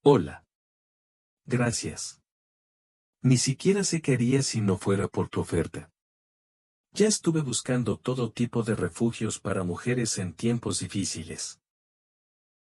Hola. Gracias. Ni siquiera sé qué haría si no fuera por tu oferta. Ya estuve buscando todo tipo de refugios para mujeres en tiempos difíciles.